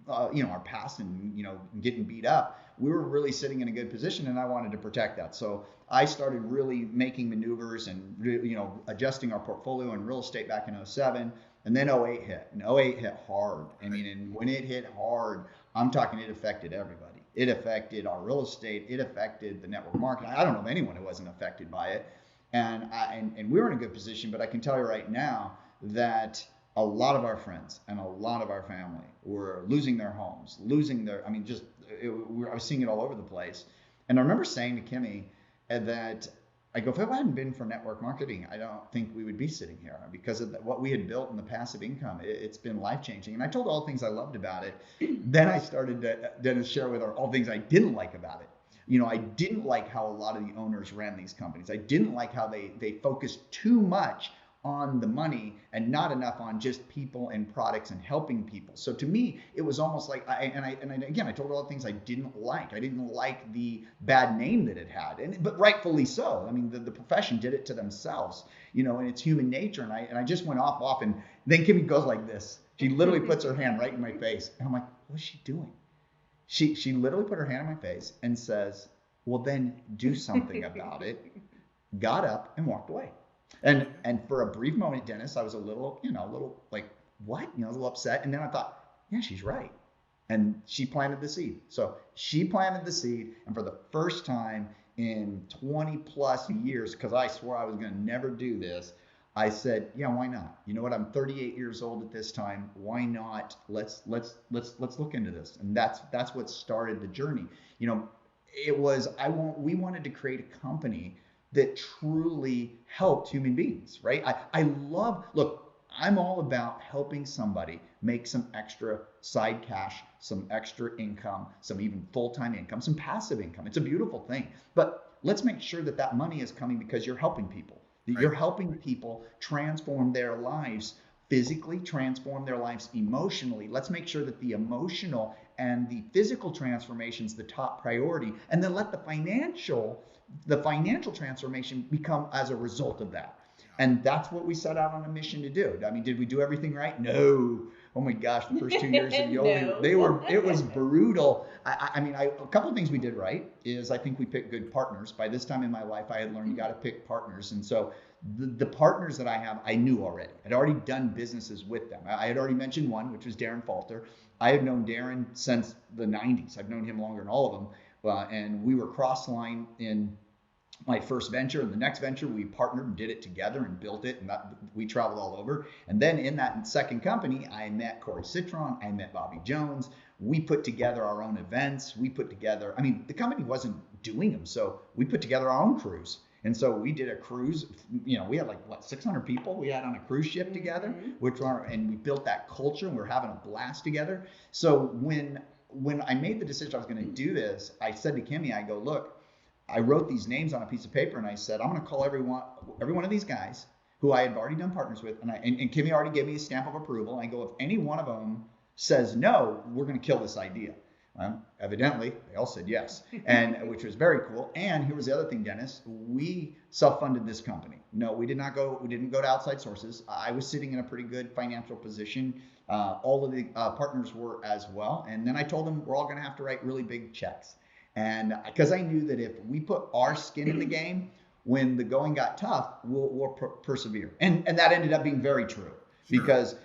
our past and getting beat up, we were really sitting in a good position, and I wanted to protect that. So I started really making maneuvers and adjusting our portfolio in real estate back in 2007, and then 2008 hit. And 2008 hit hard. I mean, and when it hit hard, I'm talking it affected everybody. It affected our real estate. It affected the network marketing. I don't know of anyone who wasn't affected by it. And we were in a good position, but I can tell you right now that a lot of our friends and a lot of our family were losing their homes, I was seeing it all over the place. And I remember saying to Kimi that, I go, if it hadn't been for network marketing, I don't think we would be sitting here, because of what we had built in the passive income. It's been life-changing. And I told all the things I loved about it. Then I started to share with her all things I didn't like about it. I didn't like how a lot of the owners ran these companies. I didn't like how they focused too much on the money and not enough on just people and products and helping people. So to me, it was almost like, I told all the things I didn't like. I didn't like the bad name that it had, but rightfully so. I mean, the profession did it to themselves, and it's human nature. And I just went off, and then Kimi goes like this. She literally puts her hand right in my face, and I'm like, what's she doing? She literally put her hand in my face and says, well, then do something about it. Got up and walked away. And for a brief moment, Dennis, I was a little like, what? A little upset. And then I thought, yeah, she's right. And she planted the seed. So she planted the seed. And for the first time in 20 plus years, because I swore I was going to never do this, I said, yeah, why not? You know what? I'm 38 years old at this time. Why not? Let's look into this. And that's what started the journey. We wanted to create a company that truly helped human beings, right? I'm all about helping somebody make some extra side cash, some extra income, some even full-time income, some passive income. It's a beautiful thing. But let's make sure that money is coming because you're helping people. That Right. you're helping people transform their lives physically, transform their lives emotionally. Let's make sure that the emotional and the physical transformation is the top priority, and then let the financial transformation become as a result of that. Yeah. And that's what we set out on a mission to do. I mean, did we do everything right? No. Oh my gosh, the first 2 years of Yoli, No. it was brutal. A couple of things we did right is I think we picked good partners. By this time in my life, I had learned you got to pick partners. And so the partners that I have, I knew already. I'd already done businesses with them. I had already mentioned one, which was Darren Falter. I had known Darren since the 90s. I've known him longer than all of them. And we were cross-line in my first venture and the next venture. We partnered and did it together and built it, and we traveled all over. And then in that second company, I met Corey Citron, I met Bobby Jones. We put together our own events. The company wasn't doing them, so we put together our own cruise. And so we did a cruise. We had 600 people we had on a cruise ship together, and we built that culture, and we were having a blast together. So when I made the decision I was going to do this, I said to Kimmy, I go, look, I wrote these names on a piece of paper, and I said, I'm going to call every one of these guys who I had already done partners with, and Kimmy already gave me a stamp of approval. And I go, if any one of them says no, we're going to kill this idea. Well, evidently, they all said yes, and which was very cool. And here was the other thing, Dennis. We self-funded this company. No, we didn't go to outside sources. I was sitting in a pretty good financial position. All of the partners were as well. And then I told them we're all going to have to write really big checks. And because I knew that if we put our skin in the game, when the going got tough, we'll persevere. And that ended up being very true. Sure. Because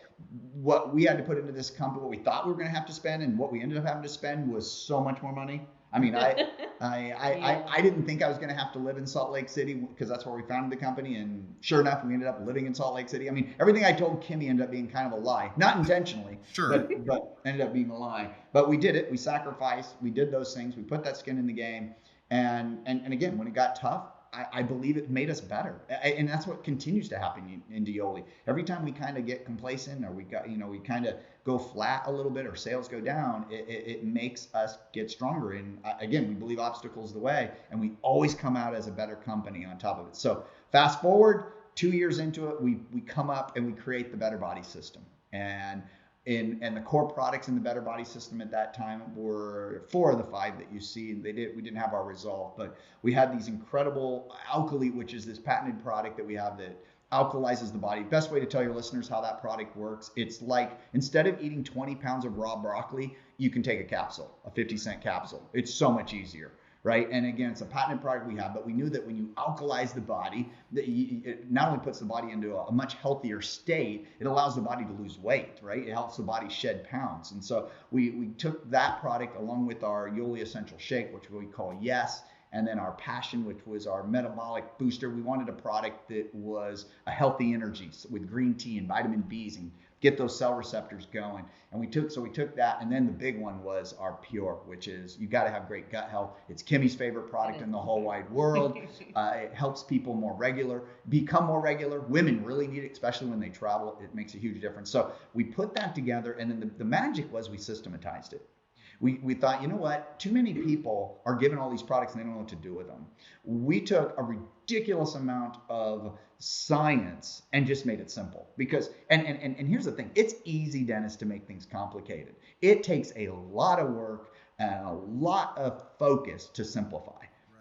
what we had to put into this company, what we thought we were going to have to spend, and what we ended up having to spend was so much more money. I mean, I didn't think I was going to have to live in Salt Lake City, because that's where we founded the company. And sure enough, we ended up living in Salt Lake City. I mean, everything I told Kimmy ended up being kind of a lie, not intentionally, Sure. but ended up being a lie. But we did it. We sacrificed. We did those things. We put that skin in the game. And again, when it got tough, I believe it made us better. And that's what continues to happen in Yoli. Every time we kind of get complacent, or we kind of go flat a little bit, or sales go down, it makes us get stronger. And again, we believe obstacles the way, and we always come out as a better company on top of it. So fast forward 2 years into it, we come up and we create the Better Body System. And the core products in the Better Body System at that time were 4 of the 5 that you see. We didn't have our Resolve, but we had these incredible Alkalite, which is this patented product that we have that alkalizes the body. Best way to tell your listeners how that product works, it's like instead of eating 20 pounds of raw broccoli, you can take a capsule, a 50-cent capsule. It's so much easier. Right. And again, it's a patented product we have, but we knew that when you alkalize the body, it not only puts the body into a much healthier state, it allows the body to lose weight. Right. It helps the body shed pounds. And so we took that product along with our Yoli Essential Shake, which we call Yes, and then our Passion, which was our metabolic booster. We wanted a product that was a healthy energy with green tea and vitamin B's and get those cell receptors going. And we took that, and then the big one was our Pure, which is, you got to have great gut health. It's Kimmy's favorite product in the whole wide world. It helps people become more regular. Women really need it, especially when they travel. It makes a huge difference. So we put that together, and then the magic was we systematized it. We thought, you know what? Too many people are given all these products and they don't know what to do with them. We took a ridiculous amount of science and just made it simple. Because, and here's the thing, it's easy, Dennis, to make things complicated. It takes a lot of work and a lot of focus to simplify.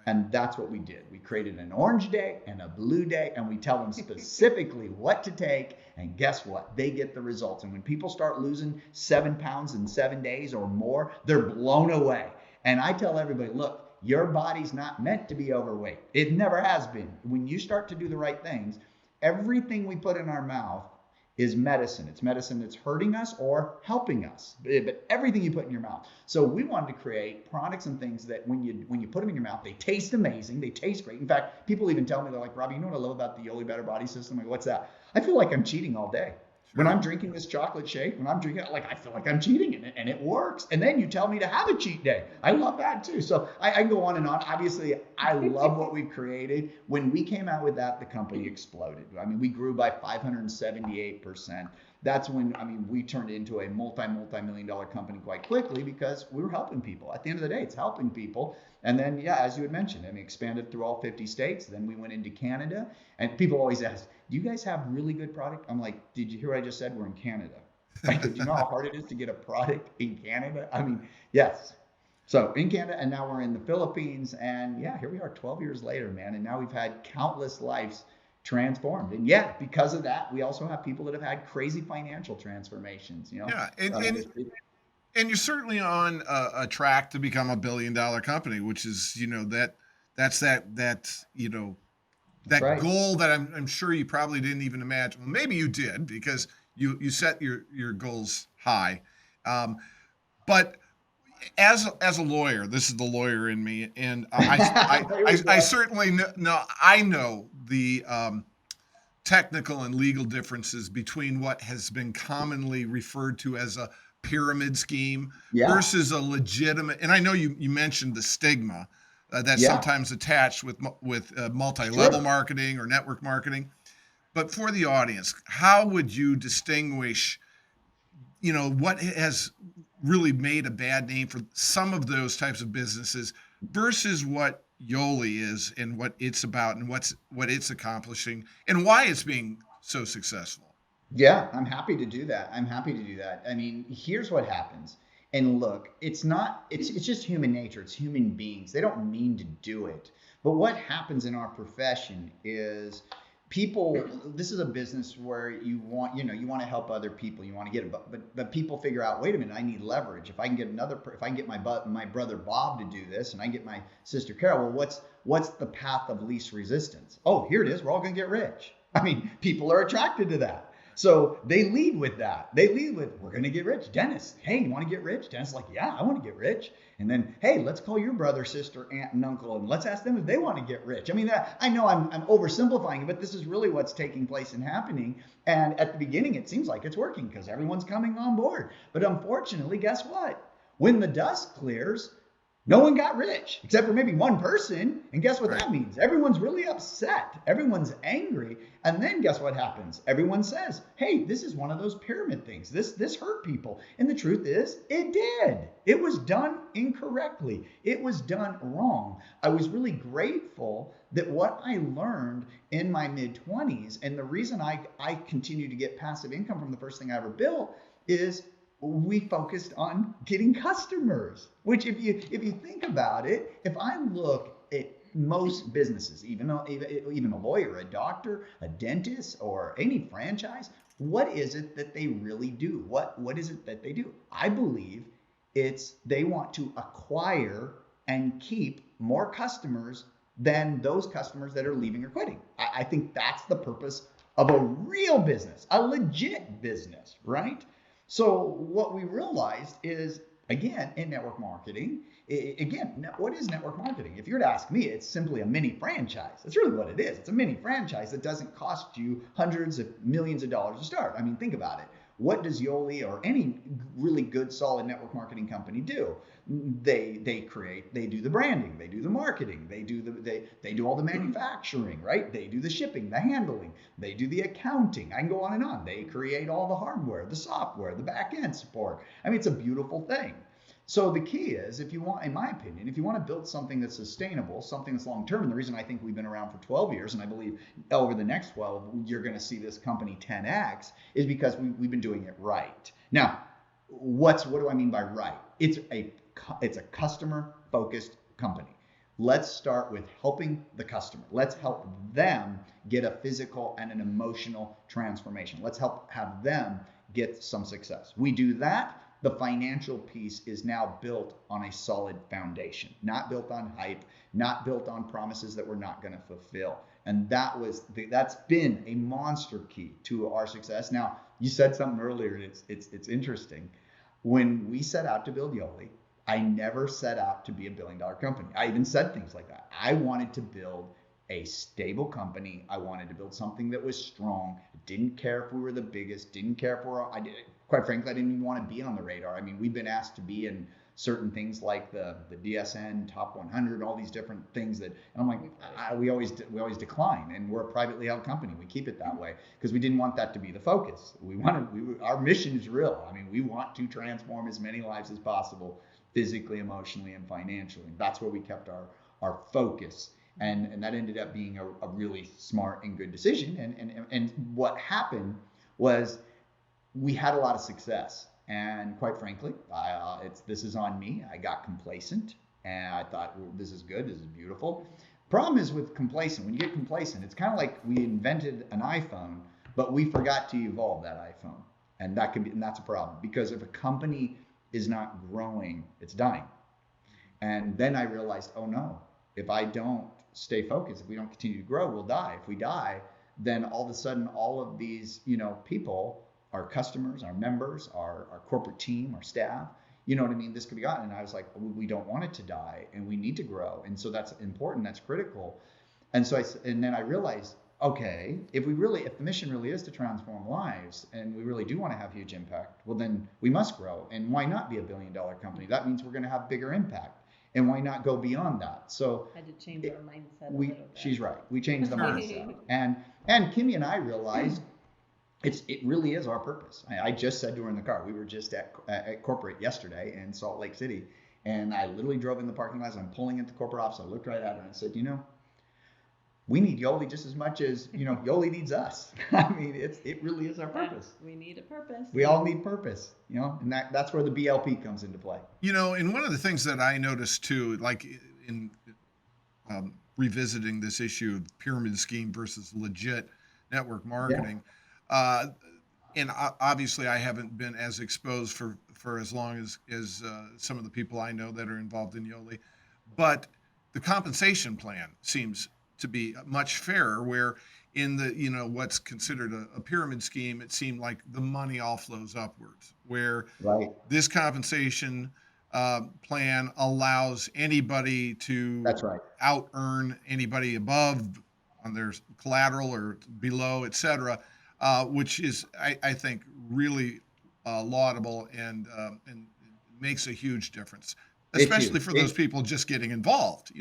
And that's what we did. We created an orange day and a blue day, and we tell them specifically what to take. And guess what? They get the results. And when people start losing 7 pounds in 7 days or more, they're blown away. And I tell everybody, look, your body's not meant to be overweight. It never has been. When you start to do the right things, everything we put in our mouth is medicine. It's medicine that's hurting us or helping us, but everything you put in your mouth. So we wanted to create products and things that when you put them in your mouth, they taste amazing, they taste great. In fact, people even tell me, they're like, Robby, you know what I love about the Yoli Better Body System? I go, what's that? I feel like I'm cheating all day. When I'm drinking this chocolate shake, when I'm drinking it, I feel like I'm cheating in it, and it works. And then you tell me to have a cheat day. I love that too. So I go on and on. Obviously, I love what we've created. When we came out with that, the company exploded. I mean, we grew by 578%. that's when, I mean, we turned into a multi-million dollar company quite quickly because we were helping people. At the end of the day, it's helping people. And then, yeah, as you had mentioned, I mean, expanded through all 50 states. Then we went into Canada. And people always ask, do you guys have really good product? I'm like, did you hear what I just said? We're in Canada. I go, do you know how hard it is to get a product in Canada? I mean, yes. So in Canada, and now we're in the Philippines. And yeah, here we are 12 years later, man. And now we've had countless lives transformed. And yeah, because of that, we also have people that have had crazy financial transformations, you know. Yeah, It, and you're certainly on a track to become $1 billion company, which is, that's that that's that right. goal that I'm sure you probably didn't even imagine. Well, maybe you did because you set your goals high. But as a lawyer, this is the lawyer in me, and There we I go. certainly know the technical and legal differences between what has been commonly referred to as a pyramid scheme Yeah, versus a legitimate. And I know you mentioned the stigma that's yeah, sometimes attached with multi-level sure. marketing or network marketing. But for the audience, how would you distinguish, what has really made a bad name for some of those types of businesses versus what Yoli is and what it's about and what it's accomplishing and why it's being so successful? Yeah, I'm happy to do that. I'm happy to do that. I mean, here's what happens. And look, it's just human nature. It's human beings. They don't mean to do it. But what happens in our profession is people, this is a business where you want to help other people. You want to get it, but people figure out, wait a minute, I need leverage. If I can get if I can get my brother Bob to do this and I get my sister Carol, well, what's the path of least resistance? Oh, here it is. We're all going to get rich. I mean, people are attracted to that. So they lead with that. They lead with, we're going to get rich. Dennis, hey, you want to get rich? Dennis is like, yeah, I want to get rich. And then, hey, let's call your brother, sister, aunt, and uncle, and let's ask them if they want to get rich. I mean, I know I'm oversimplifying it, but this is really what's taking place and happening. And at the beginning, it seems like it's working because everyone's coming on board. But unfortunately, guess what? When the dust clears, no one got rich except for maybe one person. And guess what Right. that means? Everyone's really upset. Everyone's angry. And then guess what happens? Everyone says, hey, this is one of those pyramid things. This hurt people. And the truth is, it did. It was done incorrectly. It was done wrong. I was really grateful that what I learned in my mid 20s, and the reason I continue to get passive income from the first thing I ever built is we focused on getting customers, which if you think about it, if I look at most businesses, even a lawyer, a doctor, a dentist, or any franchise, what is it that they really do? What is it that they do? I believe it's they want to acquire and keep more customers than those customers that are leaving or quitting. I think that's the purpose of a real business, a legit business, right? So what we realized is, again, in network marketing, again, what is network marketing? If you were to ask me, it's simply a mini franchise. That's really what it is. It's a mini franchise that doesn't cost you hundreds of millions of dollars to start. I mean, think about it. What does Yoli or any really good, solid network marketing company do? They do the branding, they do the marketing, they do all the manufacturing, right? They do the shipping, the handling, they do the accounting. I can go on and on. They create all the hardware, the software, the back end support. I mean, it's a beautiful thing. So the key is, if you want, in my opinion, if you want to build something that's sustainable, something that's long term, and the reason I think we've been around for 12 years, and I believe over the next 12, you're going to see this company 10x, is because we've been doing it right. Now, what do I mean by right? It's a customer focused company. Let's start with helping the customer. Let's help them get a physical and an emotional transformation. Let's help have them get some success. We do that, the financial piece is now built on a solid foundation, not built on hype, not built on promises that we're not going to fulfill. And that's been a monster key to our success. Now, you said something earlier, and it's interesting. When we set out to build Yoli, I never set out to be a $1 billion company. I even said things like that. I wanted to build a stable company. I wanted to build something that was strong. Didn't care if we were the biggest. Didn't care if quite frankly, I didn't even want to be on the radar. I mean, we've been asked to be in certain things like the DSN top 100, all these different things that, and I'm like, we always decline, and we're a privately held company. We keep it that way because we didn't want that to be the focus. Our mission is real. I mean, we want to transform as many lives as possible, physically, emotionally, and financially. That's where we kept our focus. And that ended up being a really smart and good decision. And what happened was we had a lot of success. And quite frankly, this is on me. I got complacent and I thought, well, this is good. This is beautiful. Problem is with complacent, when you get complacent, it's kind of like we invented an iPhone, but we forgot to evolve that iPhone. And that's a problem, because if a company is not growing, it's dying. And then I realized, oh no, if I don't stay focused, if we don't continue to grow, we'll die. If we die, then all of a sudden, all of these, people, our customers, our members, our corporate team, our staff, you know what I mean? This could be gone. And I was like, we don't want it to die, and we need to grow. And so that's important. That's critical. And so then I realized, okay, if the mission really is to transform lives, and we really do want to have huge impact, well, then we must grow. And why not be a $1 billion company? That means we're going to have bigger impact. And why not go beyond that? So had to change our mindset a little bit. She's right. We changed the mindset. And Kimmy and I realized it really is our purpose. I just said to her in the car, we were just at corporate yesterday in Salt Lake City, and I literally drove in the parking lot. I'm pulling into the corporate office. I looked right at her and I said, we need Yoli just as much as Yoli needs us. I mean, it really is our purpose. We need a purpose. We all need purpose, and that's where the BLP comes into play. And one of the things that I noticed too, like in revisiting this issue of pyramid scheme versus legit network marketing, and obviously I haven't been as exposed for as long as some of the people I know that are involved in Yoli, but the compensation plan seems to be much fairer, where in the what's considered a pyramid scheme, it seemed like the money all flows upwards, where this compensation plan allows anybody to out earn anybody above on their collateral or below, etc., which is I think really laudable and makes a huge difference, especially for those people just getting involved.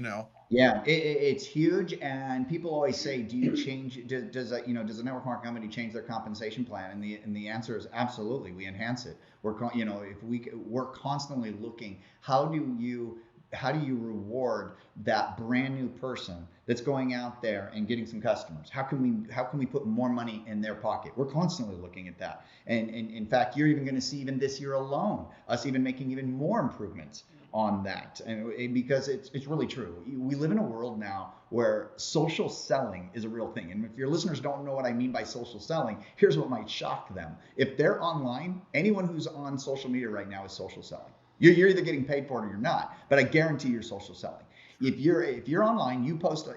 Yeah, it's huge, and people always say, "Do you change? Does a network marketing company change their compensation plan?" And the answer is absolutely. We enhance it. We're constantly looking. How do you reward that brand new person that's going out there and getting some customers? How can we put more money in their pocket? We're constantly looking at that, and in fact, you're even going to see even this year alone us even making even more improvements on that, and because it's really true. We live in a world now where social selling is a real thing. And if your listeners don't know what I mean by social selling, here's what might shock them. If they're online, anyone who's on social media right now is social selling. You're either getting paid for it or you're not, but I guarantee you're social selling. If you're online, you post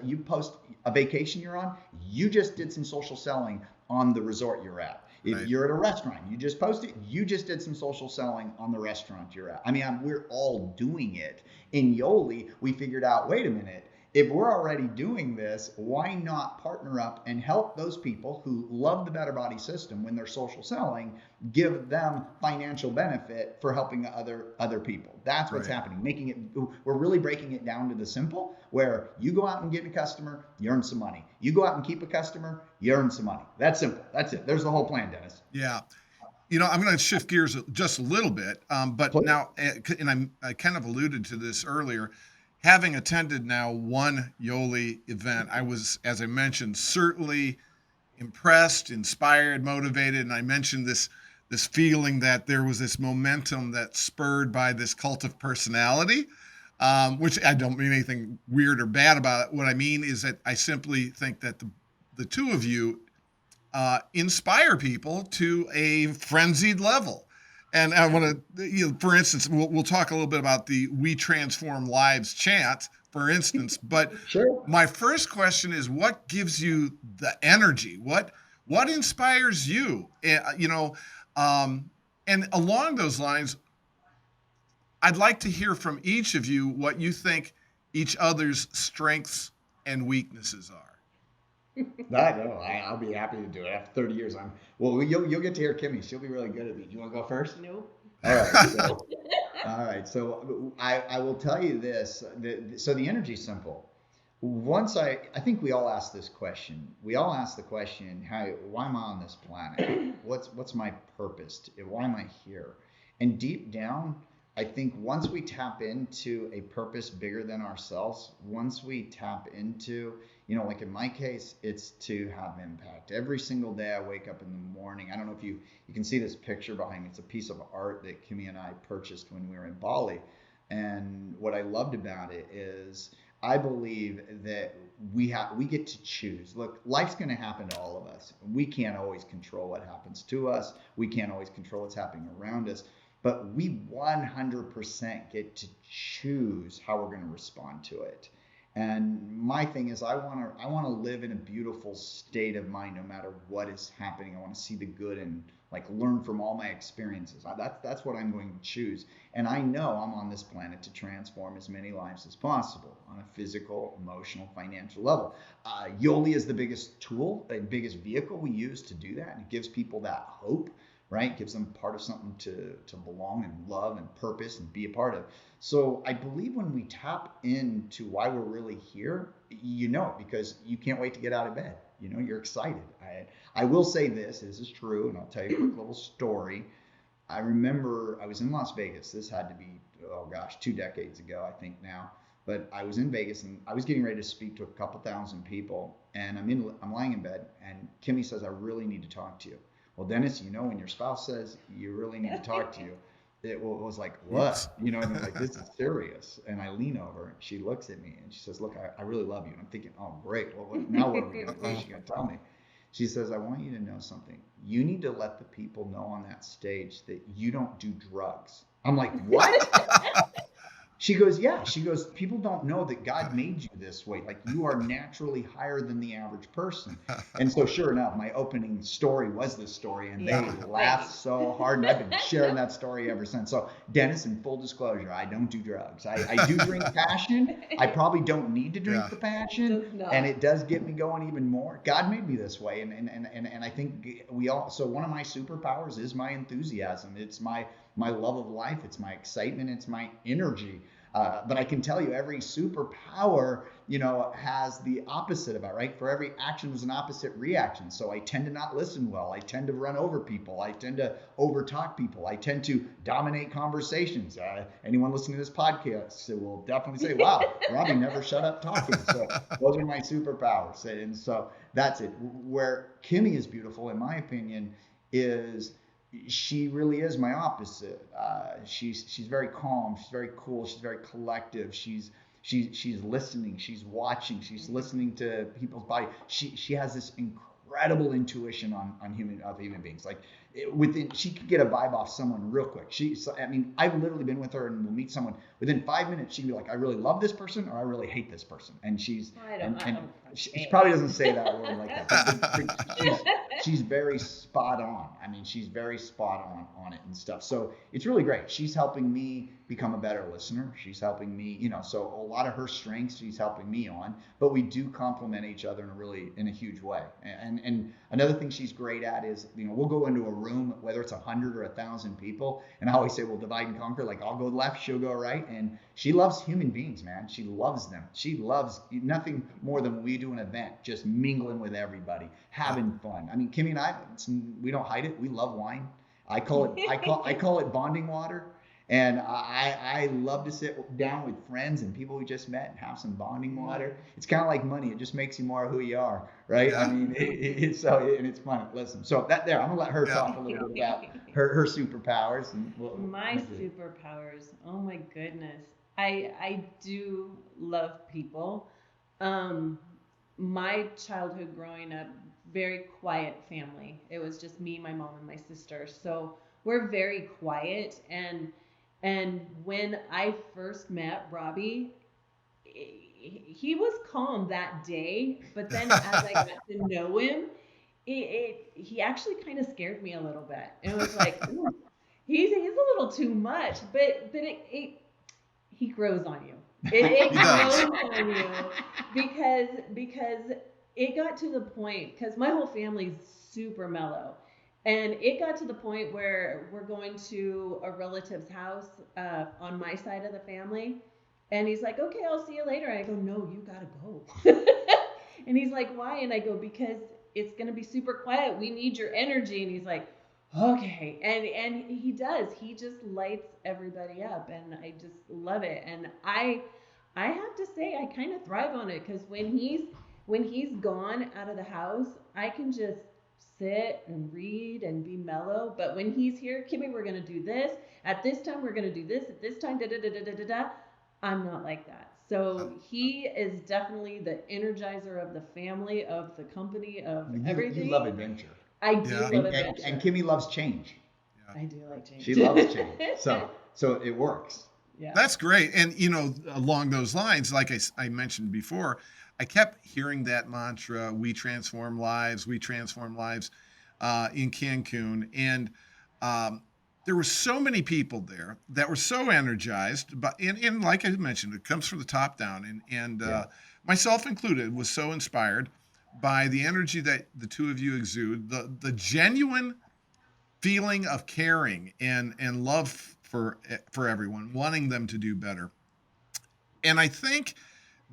a vacation you're on, you just did some social selling on the resort you're at. If you're at a restaurant, you just posted, you just did some social selling on the restaurant you're at. I mean, we're all doing it. In Yoli, we figured out, wait a minute, if we're already doing this, why not partner up and help those people who love the Better Body system when they're social selling, give them financial benefit for helping other people. That's what's happening. We're really breaking it down to the simple, where you go out and get a customer, you earn some money. You go out and keep a customer, you earn some money. That's simple. That's it. There's the whole plan, Dennis. Yeah. I'm going to shift gears just a little bit, but please. Now, and I kind of alluded to this earlier, having attended now one Yoli event, I was, as I mentioned, certainly impressed, inspired, motivated, and I mentioned this feeling that there was this momentum that's spurred by this cult of personality, which I don't mean anything weird or bad about it. What I mean is that I simply think that the two of you inspire people to a frenzied level. And I want to, for instance, we'll talk a little bit about the "We Transform Lives" chant, for instance. But sure. My first question is, what gives you the energy? What inspires you? And along those lines, I'd like to hear from each of you what you think each other's strengths and weaknesses are. I'll be happy to do it. After 30 years, you'll get to hear Kimmy. She'll be really good at it. You want to go first? Nope. All right. So All right. So I will tell you this. So the energy's simple. Once I think we all ask this question. We all ask the question, "Hey, why am I on this planet? What's my purpose? Why am I here?" And deep down, I think once we tap into a purpose bigger than ourselves, once we tap into, like in my case, it's to have impact. Every single day I wake up in the morning. I don't know if you can see this picture behind me. It's a piece of art that Kimmy and I purchased when we were in Bali. And what I loved about it is I believe that we get to choose. Look, life's going to happen to all of us. We can't always control what happens to us. We can't always control what's happening around us, but we 100% get to choose how we're going to respond to it. And my thing is I want to live in a beautiful state of mind no matter what is happening. I want to see the good and like learn from all my experiences. That's what I'm going to choose. And I know I'm on this planet to transform as many lives as possible on a physical, emotional, financial level. Yoli is the biggest tool, the biggest vehicle we use to do that. And it gives people that hope, right? It gives them part of something to belong and love and purpose and be a part of. So I believe when we tap into why we're really here, because you can't wait to get out of bed. You're excited. I will say this is true, and I'll tell you a quick little story. I remember I was in Las Vegas. This had to be, oh gosh, 2 decades ago, I think now. But I was in Vegas and I was getting ready to speak to a couple thousand people. And I'm lying in bed, and Kimmy says, "I really need to talk to you." Well, Dennis, when your spouse says you really need to talk to you, it was like, what? And I'm like, this is serious. And I lean over and she looks at me and she says, "Look, I really love you." And I'm thinking, oh, great. Well, now what is she going to tell me? She says, "I want you to know something. You need to let the people know on that stage that you don't do drugs." I'm like, what? She goes, "Yeah." She goes, "People don't know that God made you this way. Like you are naturally higher than the average person." And so sure enough, my opening story was this story, and they laughed so hard, and I've been sharing that story ever since. So Dennis, in full disclosure, I don't do drugs. I do drink passion. I probably don't need to drink the passion, and it does get me going even more. God made me this way, and I think so one of my superpowers is my enthusiasm. It's my love of life. It's my excitement. It's my energy. But I can tell you every superpower, has the opposite of it, right? For every action, there's an opposite reaction. So I tend to not listen well. I tend to run over people. I tend to overtalk people. I tend to dominate conversations. Anyone listening to this podcast will definitely say, "Wow, Robby never shut up talking." So those are my superpowers. And so that's it. Where Kimmy is beautiful, in my opinion, is she really is my opposite. She's very calm. She's very cool. She's very collective. She's listening. She's watching. She's listening to people's body. She has this incredible intuition on human beings. Like she could get a vibe off someone real quick. I've literally been with her and we'll meet someone within 5 minutes. She'd be like, "I really love this person," or "I really hate this person." And she probably doesn't say that word like that, but she's very spot on. She's very spot on it and stuff. So it's really great. She's helping me become a better listener. She's helping me, so a lot of her strengths she's helping me on, but we do complement each other in a huge way. And another thing she's great at is, we'll go into a room, whether it's 100 or 1,000 people, and I always say we'll divide and conquer. Like I'll go left, she'll go right, and she loves human beings, man. She loves them. She loves nothing more than when we do an event, just mingling with everybody, having fun. Kimmy and I, we don't hide it. We love wine. I call it bonding water. And I love to sit down with friends and people we just met and have some bonding water. It's kind of like money. It just makes you more who you are, right? Yeah. It's fun. Listen, so I'm gonna let her talk a little bit about her superpowers. And my superpowers. Oh my goodness, I do love people. My childhood growing up, very quiet family. It was just me, my mom, and my sister. So we're very quiet. And when I first met Robby, he was calm that day. But then as I got to know him, he actually kind of scared me a little bit. It was like, ooh, he's a little too much. But he grows on you. It grows on you because it got to the point, because my whole family's super mellow. And it got to the point where we're going to a relative's house on my side of the family. And he's like, okay, I'll see you later. I go, no, you got to go. And he's like, why? And I go, because it's going to be super quiet. We need your energy. And he's like, okay. And he does. He just lights everybody up. And I just love it. And I have to say, I kind of thrive on it because when he's gone out of the house, I can just sit and read and be mellow. But when he's here, Kimmy, we're gonna do this. At this time, we're gonna do this. At this time, da da da da da da da. I'm not like that. So he is definitely the energizer of the family, of the company, of everything. You love adventure. I do Yeah. love adventure. And Kimmy loves change. I do like change. She loves change. So it works. Yeah. That's great. And, along those lines, like I mentioned before, I kept hearing that mantra, we transform lives, in Cancun. And there were so many people there that were so energized. But and like I mentioned, it comes from the top down. And myself included was so inspired by the energy that the two of you exude, the genuine feeling of caring and love for everyone, wanting them to do better. And I think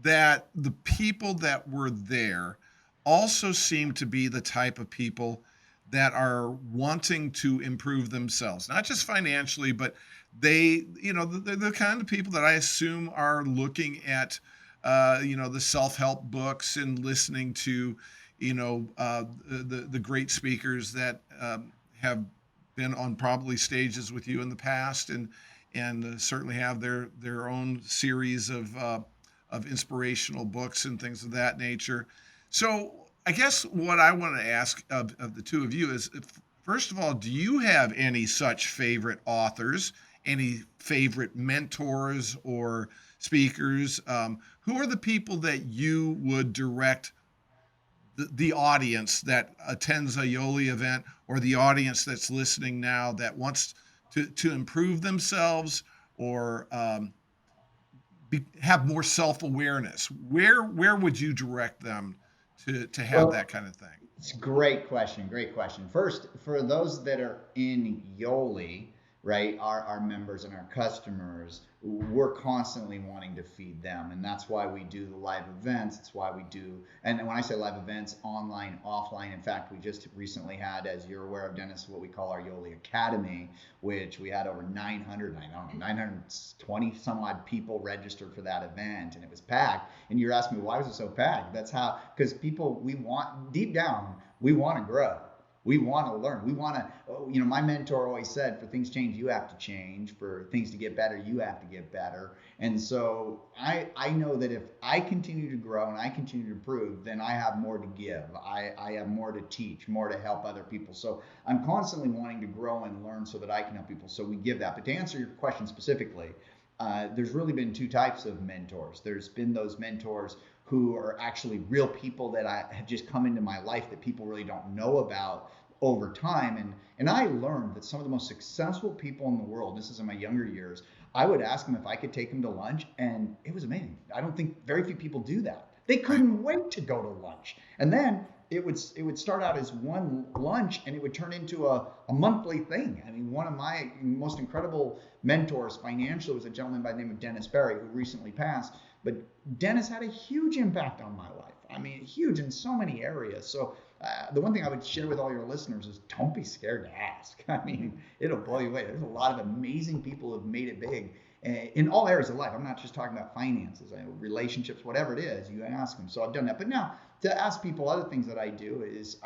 that the people that were there also seem to be the type of people that are wanting to improve themselves, not just financially, but they're the kind of people that I assume are looking at, the self-help books and listening to, the great speakers that have been on probably stages with you in the past, and certainly have their own series of inspirational books and things of that nature. So I guess what I want to ask of the two of you is, first of all, do you have any such favorite authors, any favorite mentors or speakers? Who are the people that you would direct the audience that attends a Yoli event, or the audience that's listening now that wants to improve themselves, or have more self-awareness? Where would you direct them to have that kind of thing? It's a great question. Great question. First, for those that are in Yoli, right, our members and our customers, we're constantly wanting to feed them. And that's why we do the live events. It's why we do, and when I say live events, online, offline. In fact, we just recently had, as you're aware of, Dennis, what we call our Yoli Academy, which we had over 920 some odd people registered for that event, and it was packed. And you're asking me, why was it so packed? That's how, because people, deep down, we want to grow. We want to learn. We want to, my mentor always said, for things to change, you have to change. For things to get better, you have to get better. And so I know that if I continue to grow and I continue to improve, then I have more to give. I have more to teach, more to help other people. So I'm constantly wanting to grow and learn so that I can help people. So we give that. But to answer your question specifically, there's really been two types of mentors. There's been those mentors who are actually real people that have just come into my life that people really don't know about over time. And I learned that some of the most successful people in the world, this is in my younger years, I would ask them if I could take them to lunch, and it was amazing. I don't think very few people do that. They couldn't wait to go to lunch. And then it would start out as one lunch, and it would turn into a monthly thing. I mean, one of my most incredible mentors financially was a gentleman by the name of Dennis Berry, who recently passed. But Dennis had a huge impact on my life. I mean, huge in so many areas. So the one thing I would share with all your listeners is, don't be scared to ask. I mean, it'll blow you away. There's a lot of amazing people who have made it big in all areas of life. I'm not just talking about finances, relationships, whatever it is, you ask them. So I've done that. But now to ask people other things that I do is,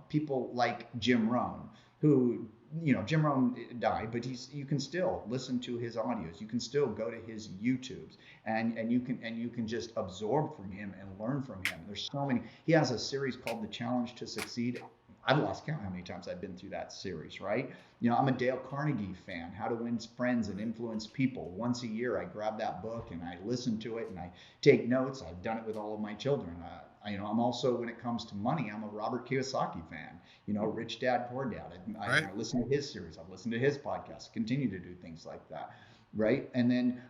people like Jim Rohn, who, Jim Rohn died, but you can still listen to his audios. You can still go to his YouTubes, and you can just absorb from him and learn from him. There's so many. He has a series called The Challenge to Succeed. I've lost count how many times I've been through that series, right? I'm a Dale Carnegie fan, How to Win Friends and Influence People. Once a year, I grab that book and I listen to it and I take notes. I've done it with all of my children. I'm also, when it comes to money, I'm a Robert Kiyosaki fan. Rich Dad, Poor Dad. I listen to his series. I've listened to his podcast. Continue to do things like that. right? And then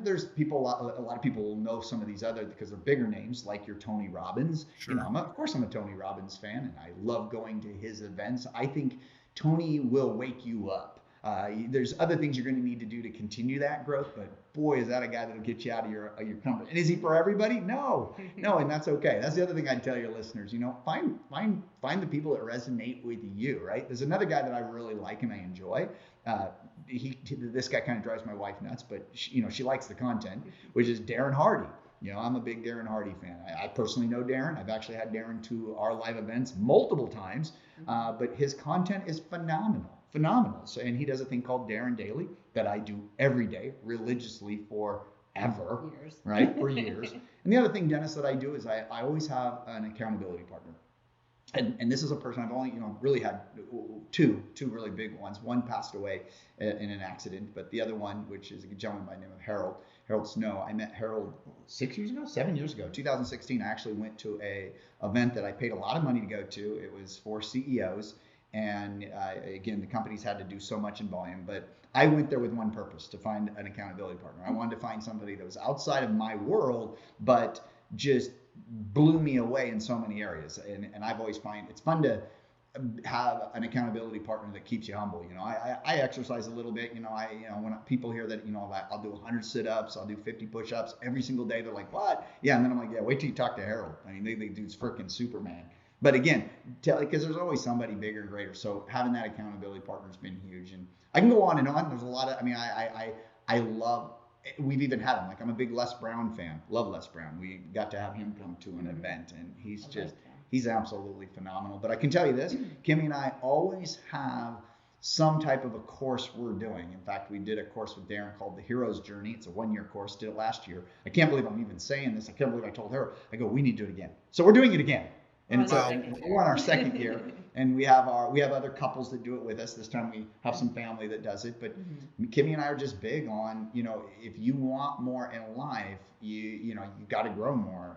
there's people, a lot of people will know some of these other because they're bigger names, like your Tony Robbins. Sure. Of course I'm a Tony Robbins fan, and I love going to his events. I think Tony will wake you up. There's other things you're going to need to do to continue that growth, but boy, is that a guy that'll get you out of your comfort. And is he for everybody? No, and that's okay. That's the other thing I'd tell your listeners. Find the people that resonate with you. Right? There's another guy that I really like and I enjoy. This guy kind of drives my wife nuts, but she likes the content, which is Darren Hardy. I'm a big Darren Hardy fan. I personally know Darren. I've actually had Darren to our live events multiple times, but his content is phenomenal. So, and he does a thing called Darren Daily that I do every day religiously forever, years. right? For years. And the other thing, Dennis, that I do is I always have an accountability partner. And this is a person I've only, really had two really big ones. One passed away in an accident, but the other one, which is a gentleman by the name of Harold Snow. I met Harold 7 years ago, 2016. I actually went to a event that I paid a lot of money to go to. It was for CEOs. And again, the companies had to do so much in volume, but I went there with one purpose, to find an accountability partner. I wanted to find somebody that was outside of my world, but just blew me away in so many areas. And I've always find it's fun to have an accountability partner that keeps you humble. I exercise a little bit. When people hear that, I'll do 100 sit-ups, I'll do 50 push-ups every single day. They're like, what? Yeah. And then I'm like, yeah, wait till you talk to Harold. I mean, they dude's freaking Superman. But again, because there's always somebody bigger and greater. So having that accountability partner has been huge. And I can go on and on. There's a lot of, I love, we've even had him. Like, I'm a big Les Brown fan. Love Les Brown. We got to have him come to an event, and he's absolutely phenomenal. But I can tell you this, Kimmy and I always have some type of a course we're doing. In fact, we did a course with Darren called The Hero's Journey. It's a 1-year course, did it last year. I can't believe I'm even saying this. I can't believe I told her. I go, we need to do it again. So we're doing it again. And we're on our second year, and we have other couples that do it with us. This time we have some family that does it. But Kimmy and I are just big on, if you want more in life, you got to grow more.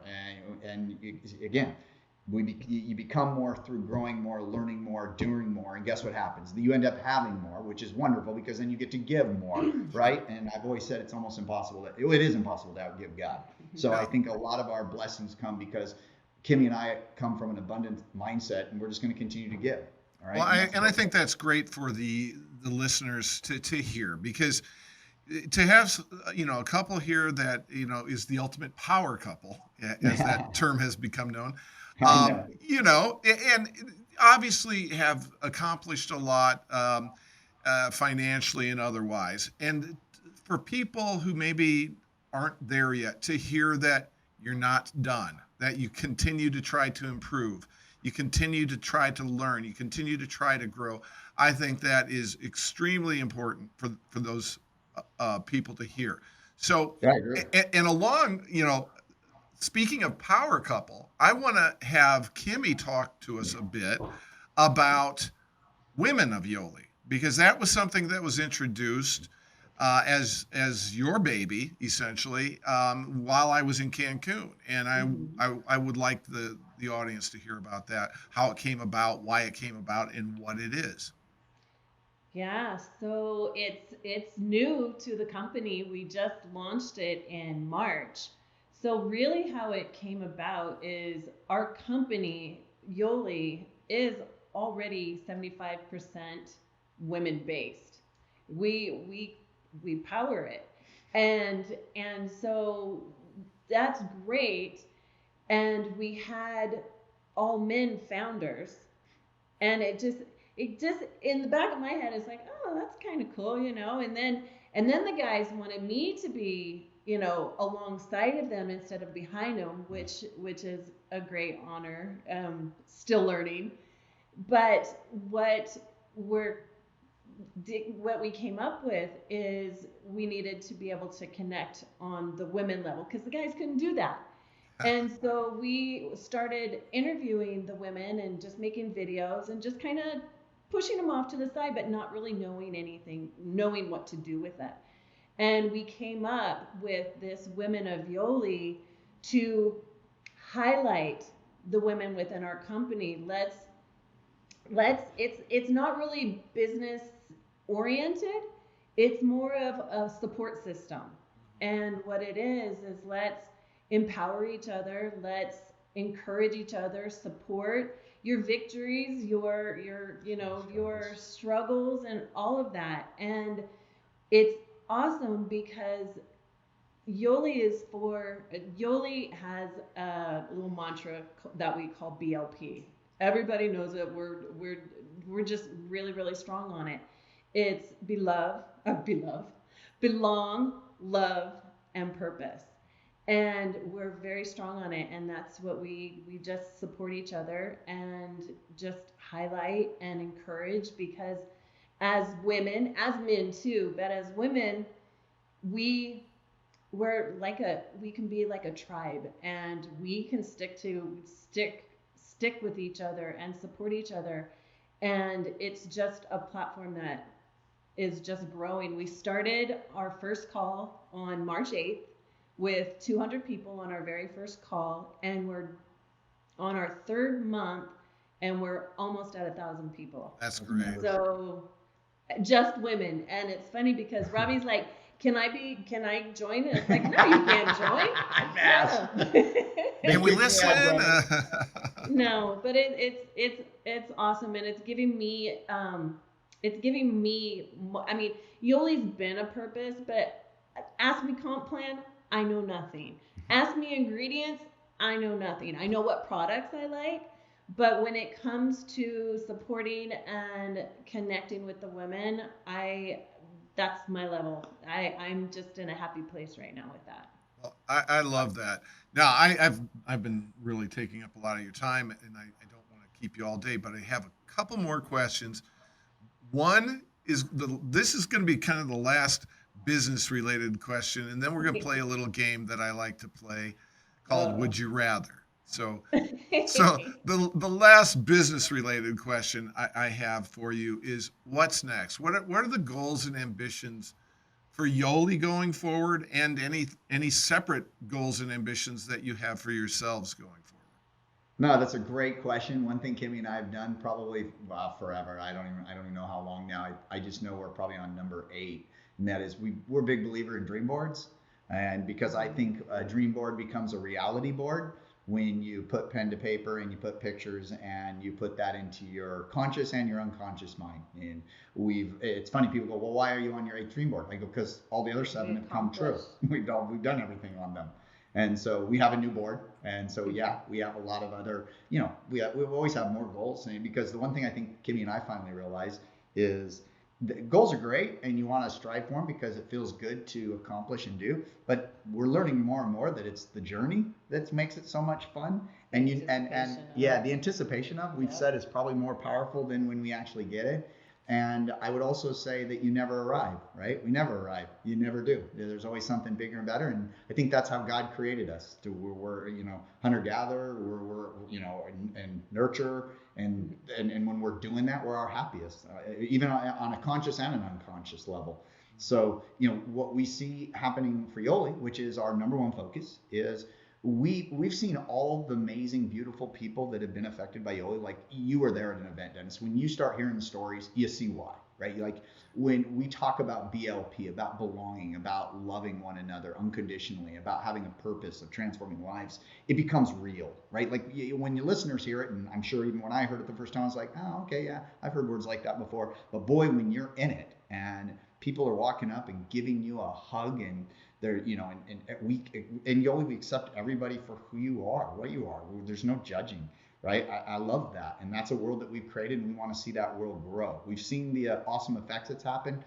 And again, you become more through growing more, learning more, doing more. And guess what happens? You end up having more, which is wonderful, because then you get to give more, right? And I've always said it's almost impossible. It is impossible to outgive God. So I think a lot of our blessings come because Kimmy and I come from an abundant mindset, and we're just going to continue to give. All right. Well, I think that's great for the listeners to hear, because to have a couple here that is the ultimate power couple, as that term has become known. And obviously have accomplished a lot financially and otherwise. And for people who maybe aren't there yet, to hear that you're not done, that you continue to try to improve, you continue to try to learn, you continue to try to grow. I think that is extremely important for those people to hear. So, yeah, I agree. And along, speaking of power couple, I want to have Kimmy talk to us a bit about Women of Yoli, because that was something that was introduced as your baby, essentially, while I was in Cancun. And I would like the audience to hear about that, how it came about, why it came about, and what it is. Yeah, so it's new to the company. We just launched it in March. So really how it came about is our company, Yoli, is already 75% women based. We power it. And so that's great. And we had all men founders, and it just in the back of my head is like, oh, that's kind of cool, and then the guys wanted me to be, alongside of them instead of behind them, which is a great honor. Still learning. But what we came up with is we needed to be able to connect on the women level, because the guys couldn't do that. And so we started interviewing the women and just making videos and just kind of pushing them off to the side, but not really knowing what to do with that. And we came up with this Women of Yoli to highlight the women within our company. It's not really business oriented. it's more of a support system. And what it is let's empower each other, let's encourage each other, support your victories, your struggles and all of that. And it's awesome because Yoli has a little mantra that we call BLP. Everybody knows it. We're just really, really strong on it. It's belong, love, and purpose. And we're very strong on it. And that's what we just support each other and just highlight and encourage, because as women, as men too, but as women, we we can be like a tribe, and we can stick with each other and support each other. And it's just a platform that is just growing. We started our first call on March 8th with 200 people on our very first call, and we're on our third month and we're almost at 1,000 people. That's great. So just women. And it's funny because Robbie's like, can I join? And it's like, no, you can't join. Can we listen? No, but it's awesome, and it's giving me I mean, Yoli's been a purpose, but ask me comp plan, I know nothing. Ask me ingredients, I know nothing. I know what products I like, but when it comes to supporting and connecting with the women, that's my level. I'm just in a happy place right now with that. Well, I love that. Now, I've been really taking up a lot of your time, and I don't want to keep you all day, but I have a couple more questions. One is this is going to be kind of the last business related question, and then we're going to play a little game that I like to play called Would You Rather. So the last business related question I have for you is, what's next? What are the goals and ambitions for Yoli going forward, and any separate goals and ambitions that you have for yourselves going forward? No, that's a great question. One thing Kimmy and I have done probably forever. I don't even know how long now. I just know we're probably on number 8, and that is we're a big believer in dream boards, and because I think a dream board becomes a reality board when you put pen to paper and you put pictures and you put that into your conscious and your unconscious mind. And it's funny, people go, well, why are you on your 8th dream board? I go, because all the other 7 have come true. We've done everything on them. And so we have a new board. And so, yeah, we have a lot of other, we always have more goals. And because the one thing I think Kimmy and I finally realized is the goals are great and you want to strive for them because it feels good to accomplish and do. But we're learning more and more that it's the journey that makes it so much fun. And the anticipation of, we've said, is probably more powerful than when we actually get it. And I would also say that you never arrive, right? We never arrive. You never do. There's always something bigger and better. And I think that's how God created us. We're hunter-gatherer, we're and nurture. And when we're doing that, we're our happiest, even on a conscious and an unconscious level. So, what we see happening for Yoli, which is our number one focus, is we've seen all the amazing, beautiful people that have been affected by Yoli. Like, you were there at an event, Dennis. When you start hearing the stories, you see why, right? Like, when we talk about BLP, about belonging, about loving one another unconditionally, about having a purpose of transforming lives, it becomes real, right? Like, when your listeners hear it, and I'm sure even when I heard it the first time, I was like, oh, okay, yeah, I've heard words like that before. But boy, when you're in it and people are walking up and giving you a hug, and they're, and Yoli, we accept everybody for who you are, what you are. There's no judging, right? I love that. And that's a world that we've created, and we want to see that world grow. We've seen the awesome effects it's happened.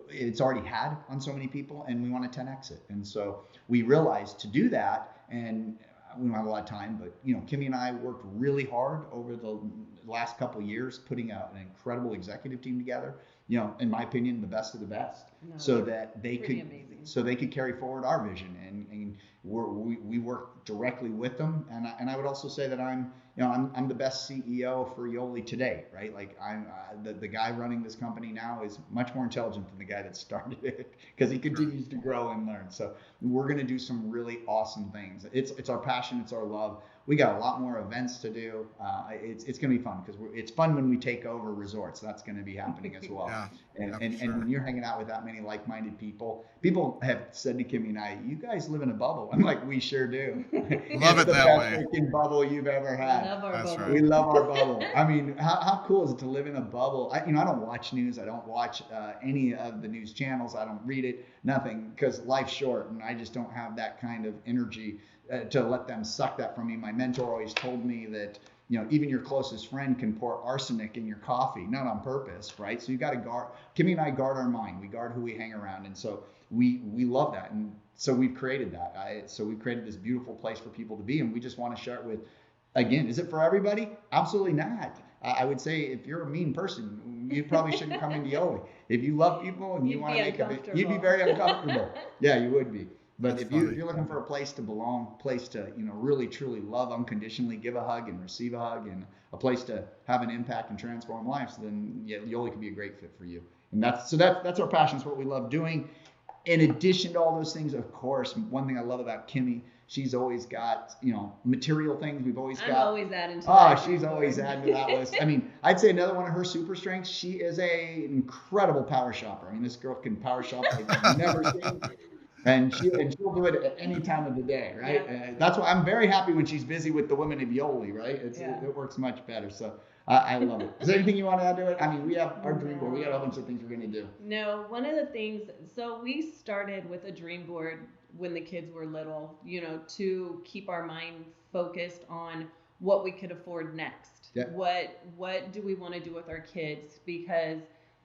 It's already had on so many people, and we want to 10x it. And so we realized to do that, and we don't have a lot of time, but Kimmy and I worked really hard over the last couple of years, putting out an incredible executive team together. In my opinion, the best of the best, so that they could carry forward our vision, and we work directly with them. And I would also say that I'm the best CEO for Yoli today, right? Like, I'm the guy running this company now is much more intelligent than the guy that started it, because he continues to grow and learn. So we're going to do some really awesome things. It's our passion, it's our love. we got a lot more events to do. It's going to be fun because it's fun when we take over resorts. That's going to be happening as well. And when you're hanging out with that many like-minded people have said to Kimmy and I, you guys live in a bubble. I'm like, we sure do. Love it that way. It's the best freaking bubble you've ever had. Love our That's bubble. right. We love our bubble. I mean, how cool is it to live in a bubble? I don't watch news. I don't watch any of the news channels. I don't read it, nothing, because life's short and I just don't have that kind of energy to let them suck that from me. My mentor always told me that, even your closest friend can pour arsenic in your coffee, not on purpose, right? So you got to guard. Kimmy and I guard our mind. We guard who we hang around. And so we love that. And so we've created that. So we've created this beautiful place for people to be. And we just want to share it with, again, is it for everybody? Absolutely not. I would say if you're a mean person, you probably shouldn't come into Yoli. If you love people and you want to make you'd be very uncomfortable. Yeah, you would be. But if you're looking for a place to belong, place to really truly love unconditionally, give a hug and receive a hug, and a place to have an impact and transform lives, then Yoli could be a great fit for you. And that's our passion. It's what we love doing. In addition to all those things, of course, one thing I love about Kimmy, she's always got material things. We've always got. I'm always adding to that. that. She's always adding to that list. I mean, I'd say another one of her super strengths. She is an incredible power shopper. I mean, this girl can power shop like I've never seen. And she'll do it at any time of the day, right? Yeah. That's why I'm very happy when she's busy with the women of Yoli, right? It works much better. So I love it. Is there anything you want to add to it? I mean, we have our dream board. We got a bunch of things we're going to do. No, one of the things, so we started with a dream board when the kids were little, to keep our mind focused on what we could afford next. Yeah. What do we want to do with our kids? Because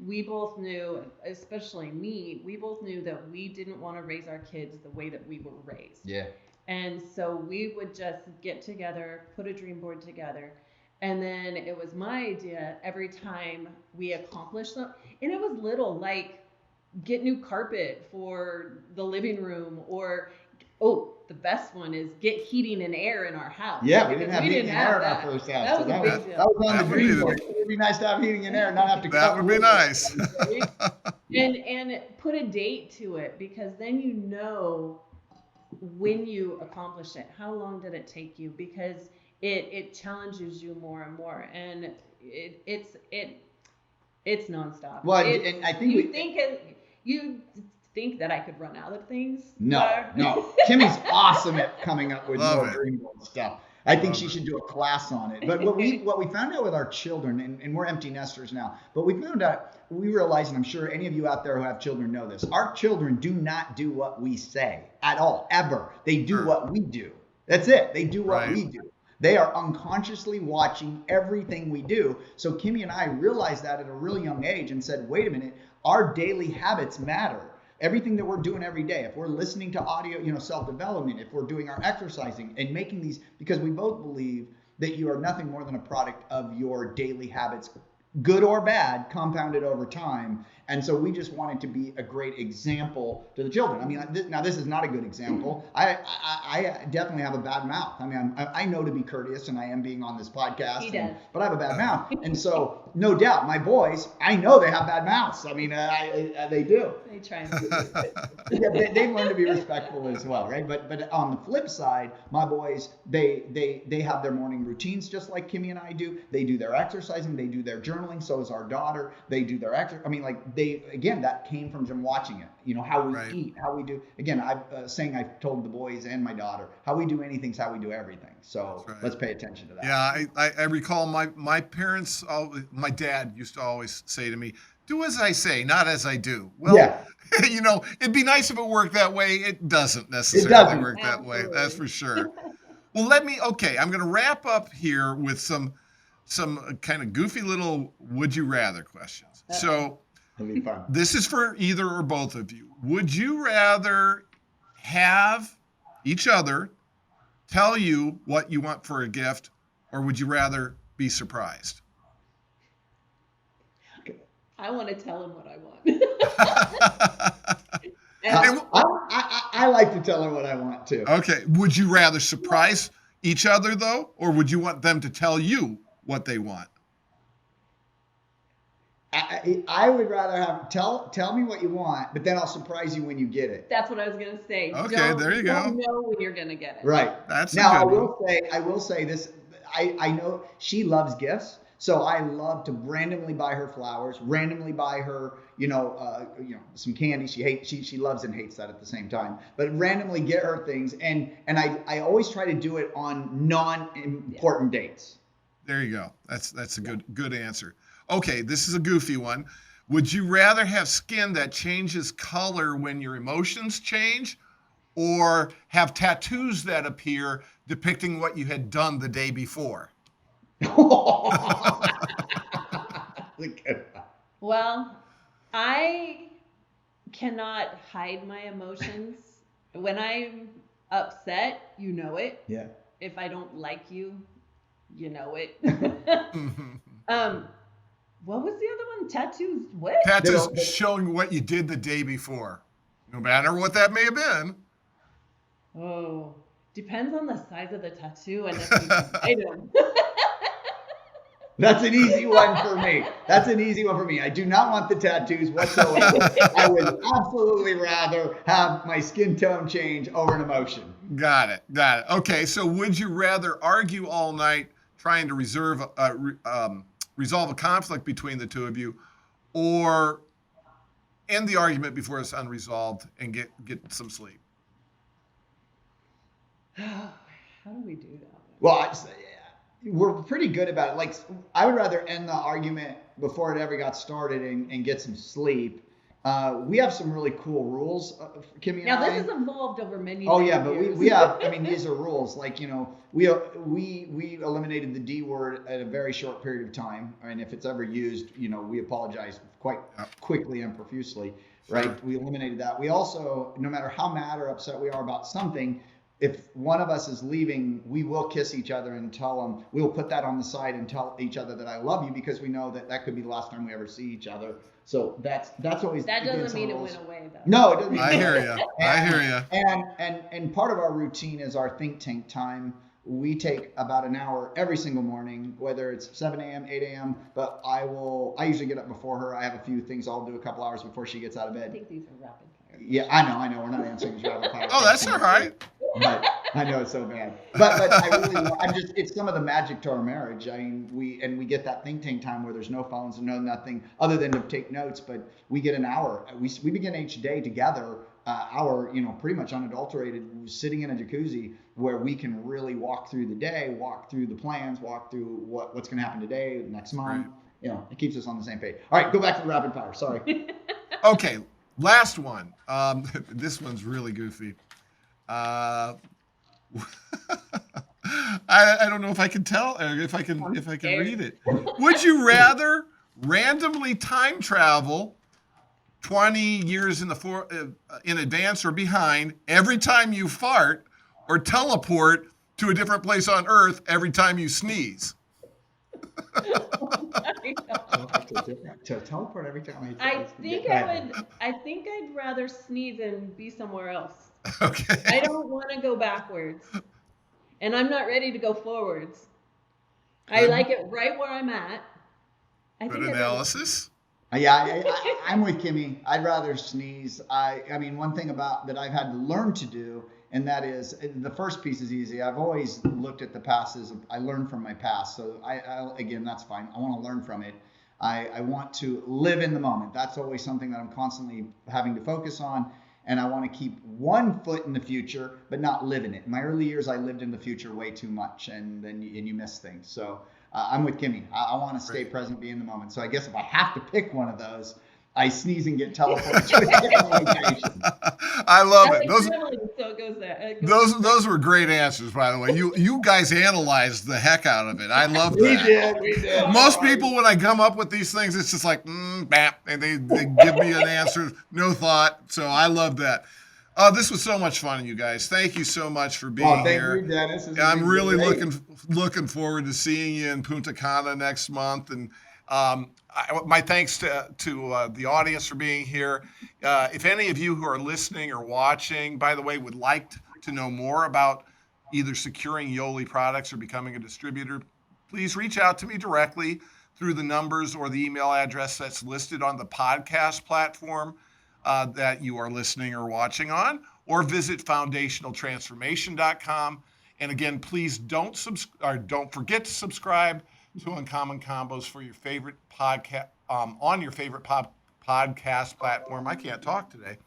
we both knew, especially me, we both knew that we didn't want to raise our kids the way that we were raised. Yeah. And so we would just get together, put a dream board together. And then it was my idea every time we accomplished something. And it was little, like get new carpet for the living room, or, the best one is get heating and air in our house. Yeah, we didn't have heating and air in our first house. That was a big deal. That was on the dream board. It would be nice to have heating and air and not have to. That would be nice. And put a date to it, because then when you accomplish it, how long did it take you? Because it challenges you more and more, and it's nonstop. Well, and I think you think that I could run out of things. No. Kimmy's awesome at coming up with more dream board stuff. I think she should do a class on it. But what we found out with our children, and we're empty nesters now, but we realized, and I'm sure any of you out there who have children know this, our children do not do what we say at all, ever. They do what we do. That's it. They do what we do. They are unconsciously watching everything we do. So Kimmy and I realized that at a really young age and said, wait a minute, our daily habits matter. Everything that we're doing every day, if we're listening to audio, self-development, if we're doing our exercising and making these, because we both believe that you are nothing more than a product of your daily habits, good or bad, compounded over time. And so we just wanted to be a great example to the children. I mean, now this is not a good example. I definitely have a bad mouth. I mean, I know to be courteous, and I am being on this podcast, but I have a bad mouth. And so, no doubt, my boys, I know they have bad mouths. I mean, they do. They try and do it. They've learned to be respectful as well, right? But on the flip side, my boys, they have their morning routines just like Kimmy and I do. They do their exercising. They do their journaling. So is our daughter. They do their exercise. I mean, that came from them watching it. How we eat, how we do. Again, I've told the boys and my daughter, how we do anything's how we do everything. So let's pay attention to that. Yeah, I recall my parents, my dad used to always say to me, do as I say, not as I do. Well, it'd be nice if it worked that way. It doesn't necessarily work that way. That's for sure. Well, I'm going to wrap up here with some kind of goofy little would you rather questions. So it'll be fun. This is for either or both of you. Would you rather have each other tell you what you want for a gift, or would you rather be surprised? I want to tell him what I want. I like to tell her what I want too. Okay. Would you rather surprise each other though, or would you want them to tell you what they want? I would rather have tell me what you want, but then I'll surprise you when you get it. That's what I was gonna say. Okay, there you Don't go. know when you're gonna get it. Right. That's a Now good I will say this. I know she loves gifts, so I love to randomly buy her flowers, randomly buy her, some candy. She loves and hates that at the same time. But randomly get her things, and I always try to do it on non-important dates. There you go. That's a good answer. Okay, this is a goofy one. Would you rather have skin that changes color when your emotions change, or have tattoos that appear depicting what you had done the day before? Well, I cannot hide my emotions. When I'm upset, you know it. Yeah. If I don't like you, you know it. What was the other one? Tattoos? What? Tattoos showing what you did the day before, no matter what that may have been. Oh, depends on the size of the tattoo and if you can hide them. That's an easy one for me. I do not want the tattoos whatsoever. I would absolutely rather have my skin tone change over an emotion. Got it. Okay, so would you rather argue all night trying to resolve a conflict between the two of you, or end the argument before it's unresolved and get some sleep? How do we do that? Well, we're pretty good about it. Like, I would rather end the argument before it ever got started and get some sleep. We have some really cool rules, Kimmy and I. Now, this has evolved over many Oh, many yeah, but years. we have, I mean, these are rules. Like, we eliminated the D word at a very short period of time. And if it's ever used, we apologize quite quickly and profusely, right? Sure. We eliminated that. We also, no matter how mad or upset we are about something, if one of us is leaving, we will kiss each other and tell them, we'll put that on the side and tell each other that I love you, because we know that could be the last time we ever see each other. So that's always. That doesn't mean it went away, though. No, it doesn't mean I hear you. And part of our routine is our think tank time. We take about an hour every single morning, whether it's 7 a.m., 8 a.m., but I usually get up before her. I have a few things I'll do a couple hours before she gets out of bed. I think these are rapid fire. Yeah, I know. We're not answering these rapid fire. Oh, that's all right. But I know it's so bad. But I really, it's some of the magic to our marriage. I mean, we get that think tank time where there's no phones and no nothing other than to take notes. But we get an hour. We begin each day together. Hour, pretty much unadulterated, sitting in a jacuzzi where we can really walk through the day, walk through the plans, walk through what's going to happen today, next month. Right. It keeps us on the same page. All right, go back to the rapid fire. Sorry. Okay, last one. This one's really goofy. I don't know if I can tell, or if I can read it. Would you rather randomly time travel 20 years in advance or behind every time you fart, or teleport to a different place on Earth every time you sneeze? To teleport every time I think I'd rather sneeze and be somewhere else. Okay. I don't want to go backwards, and I'm not ready to go forwards. I like it right where I'm at. Good analysis. Yeah, I'm with Kimmy. I'd rather sneeze. I mean, one thing that I've had to learn to do, and that is, the first piece is easy. I've always looked at the past as I learned from my past. So again, that's fine. I want to learn from it. I want to live in the moment. That's always something that I'm constantly having to focus on. And I want to keep one foot in the future, but not live in it. In my early years, I lived in the future way too much, and then you miss things. So I'm with Kimmy. I want to stay present, be in the moment. So I guess if I have to pick one of those, I sneeze and get teleported to a different location. I love it. So it goes there. Those were great answers, by the way. You guys analyzed the heck out of it. I love that. We did. Most people, when I come up with these things, it's just like, bap, and they give me an answer, no thought. So I love that. This was so much fun, you guys. Thank you so much for being here. Thank you, Dennis. I'm really looking forward to seeing you in Punta Cana next month. And my thanks to the audience for being here. If any of you who are listening or watching, by the way, would like to know more about either securing Yoli products or becoming a distributor, please reach out to me directly through the numbers or the email address that's listed on the podcast platform that you are listening or watching on, or visit foundationaltransformation.com. And again, please don't forget to subscribe to Uncommon Combos for your favorite podcast on your favorite podcast platform. I can't talk today.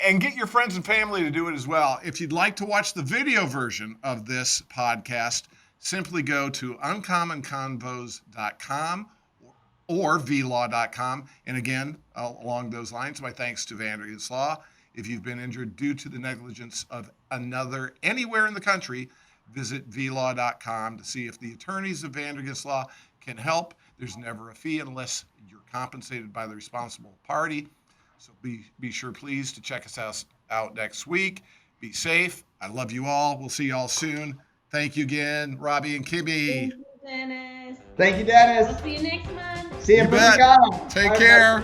And get your friends and family to do it as well. If you'd like to watch the video version of this podcast, simply go to uncommonconvos.com or vlaw.com. And again, along those lines, my thanks to VanDerGinst Law. If you've been injured due to the negligence of another anywhere in the country, visit vlaw.com to see if the attorneys of VanDerGinst Law can help. There's never a fee unless you're compensated by the responsible party. So be sure, please, to check us out next week. Be safe. I love you all. We'll see you all soon. Thank you again, Robby and Kimi. Thank you, Dennis. Thank you, Dennis. I'll see you next month. See you, You bet. Take care.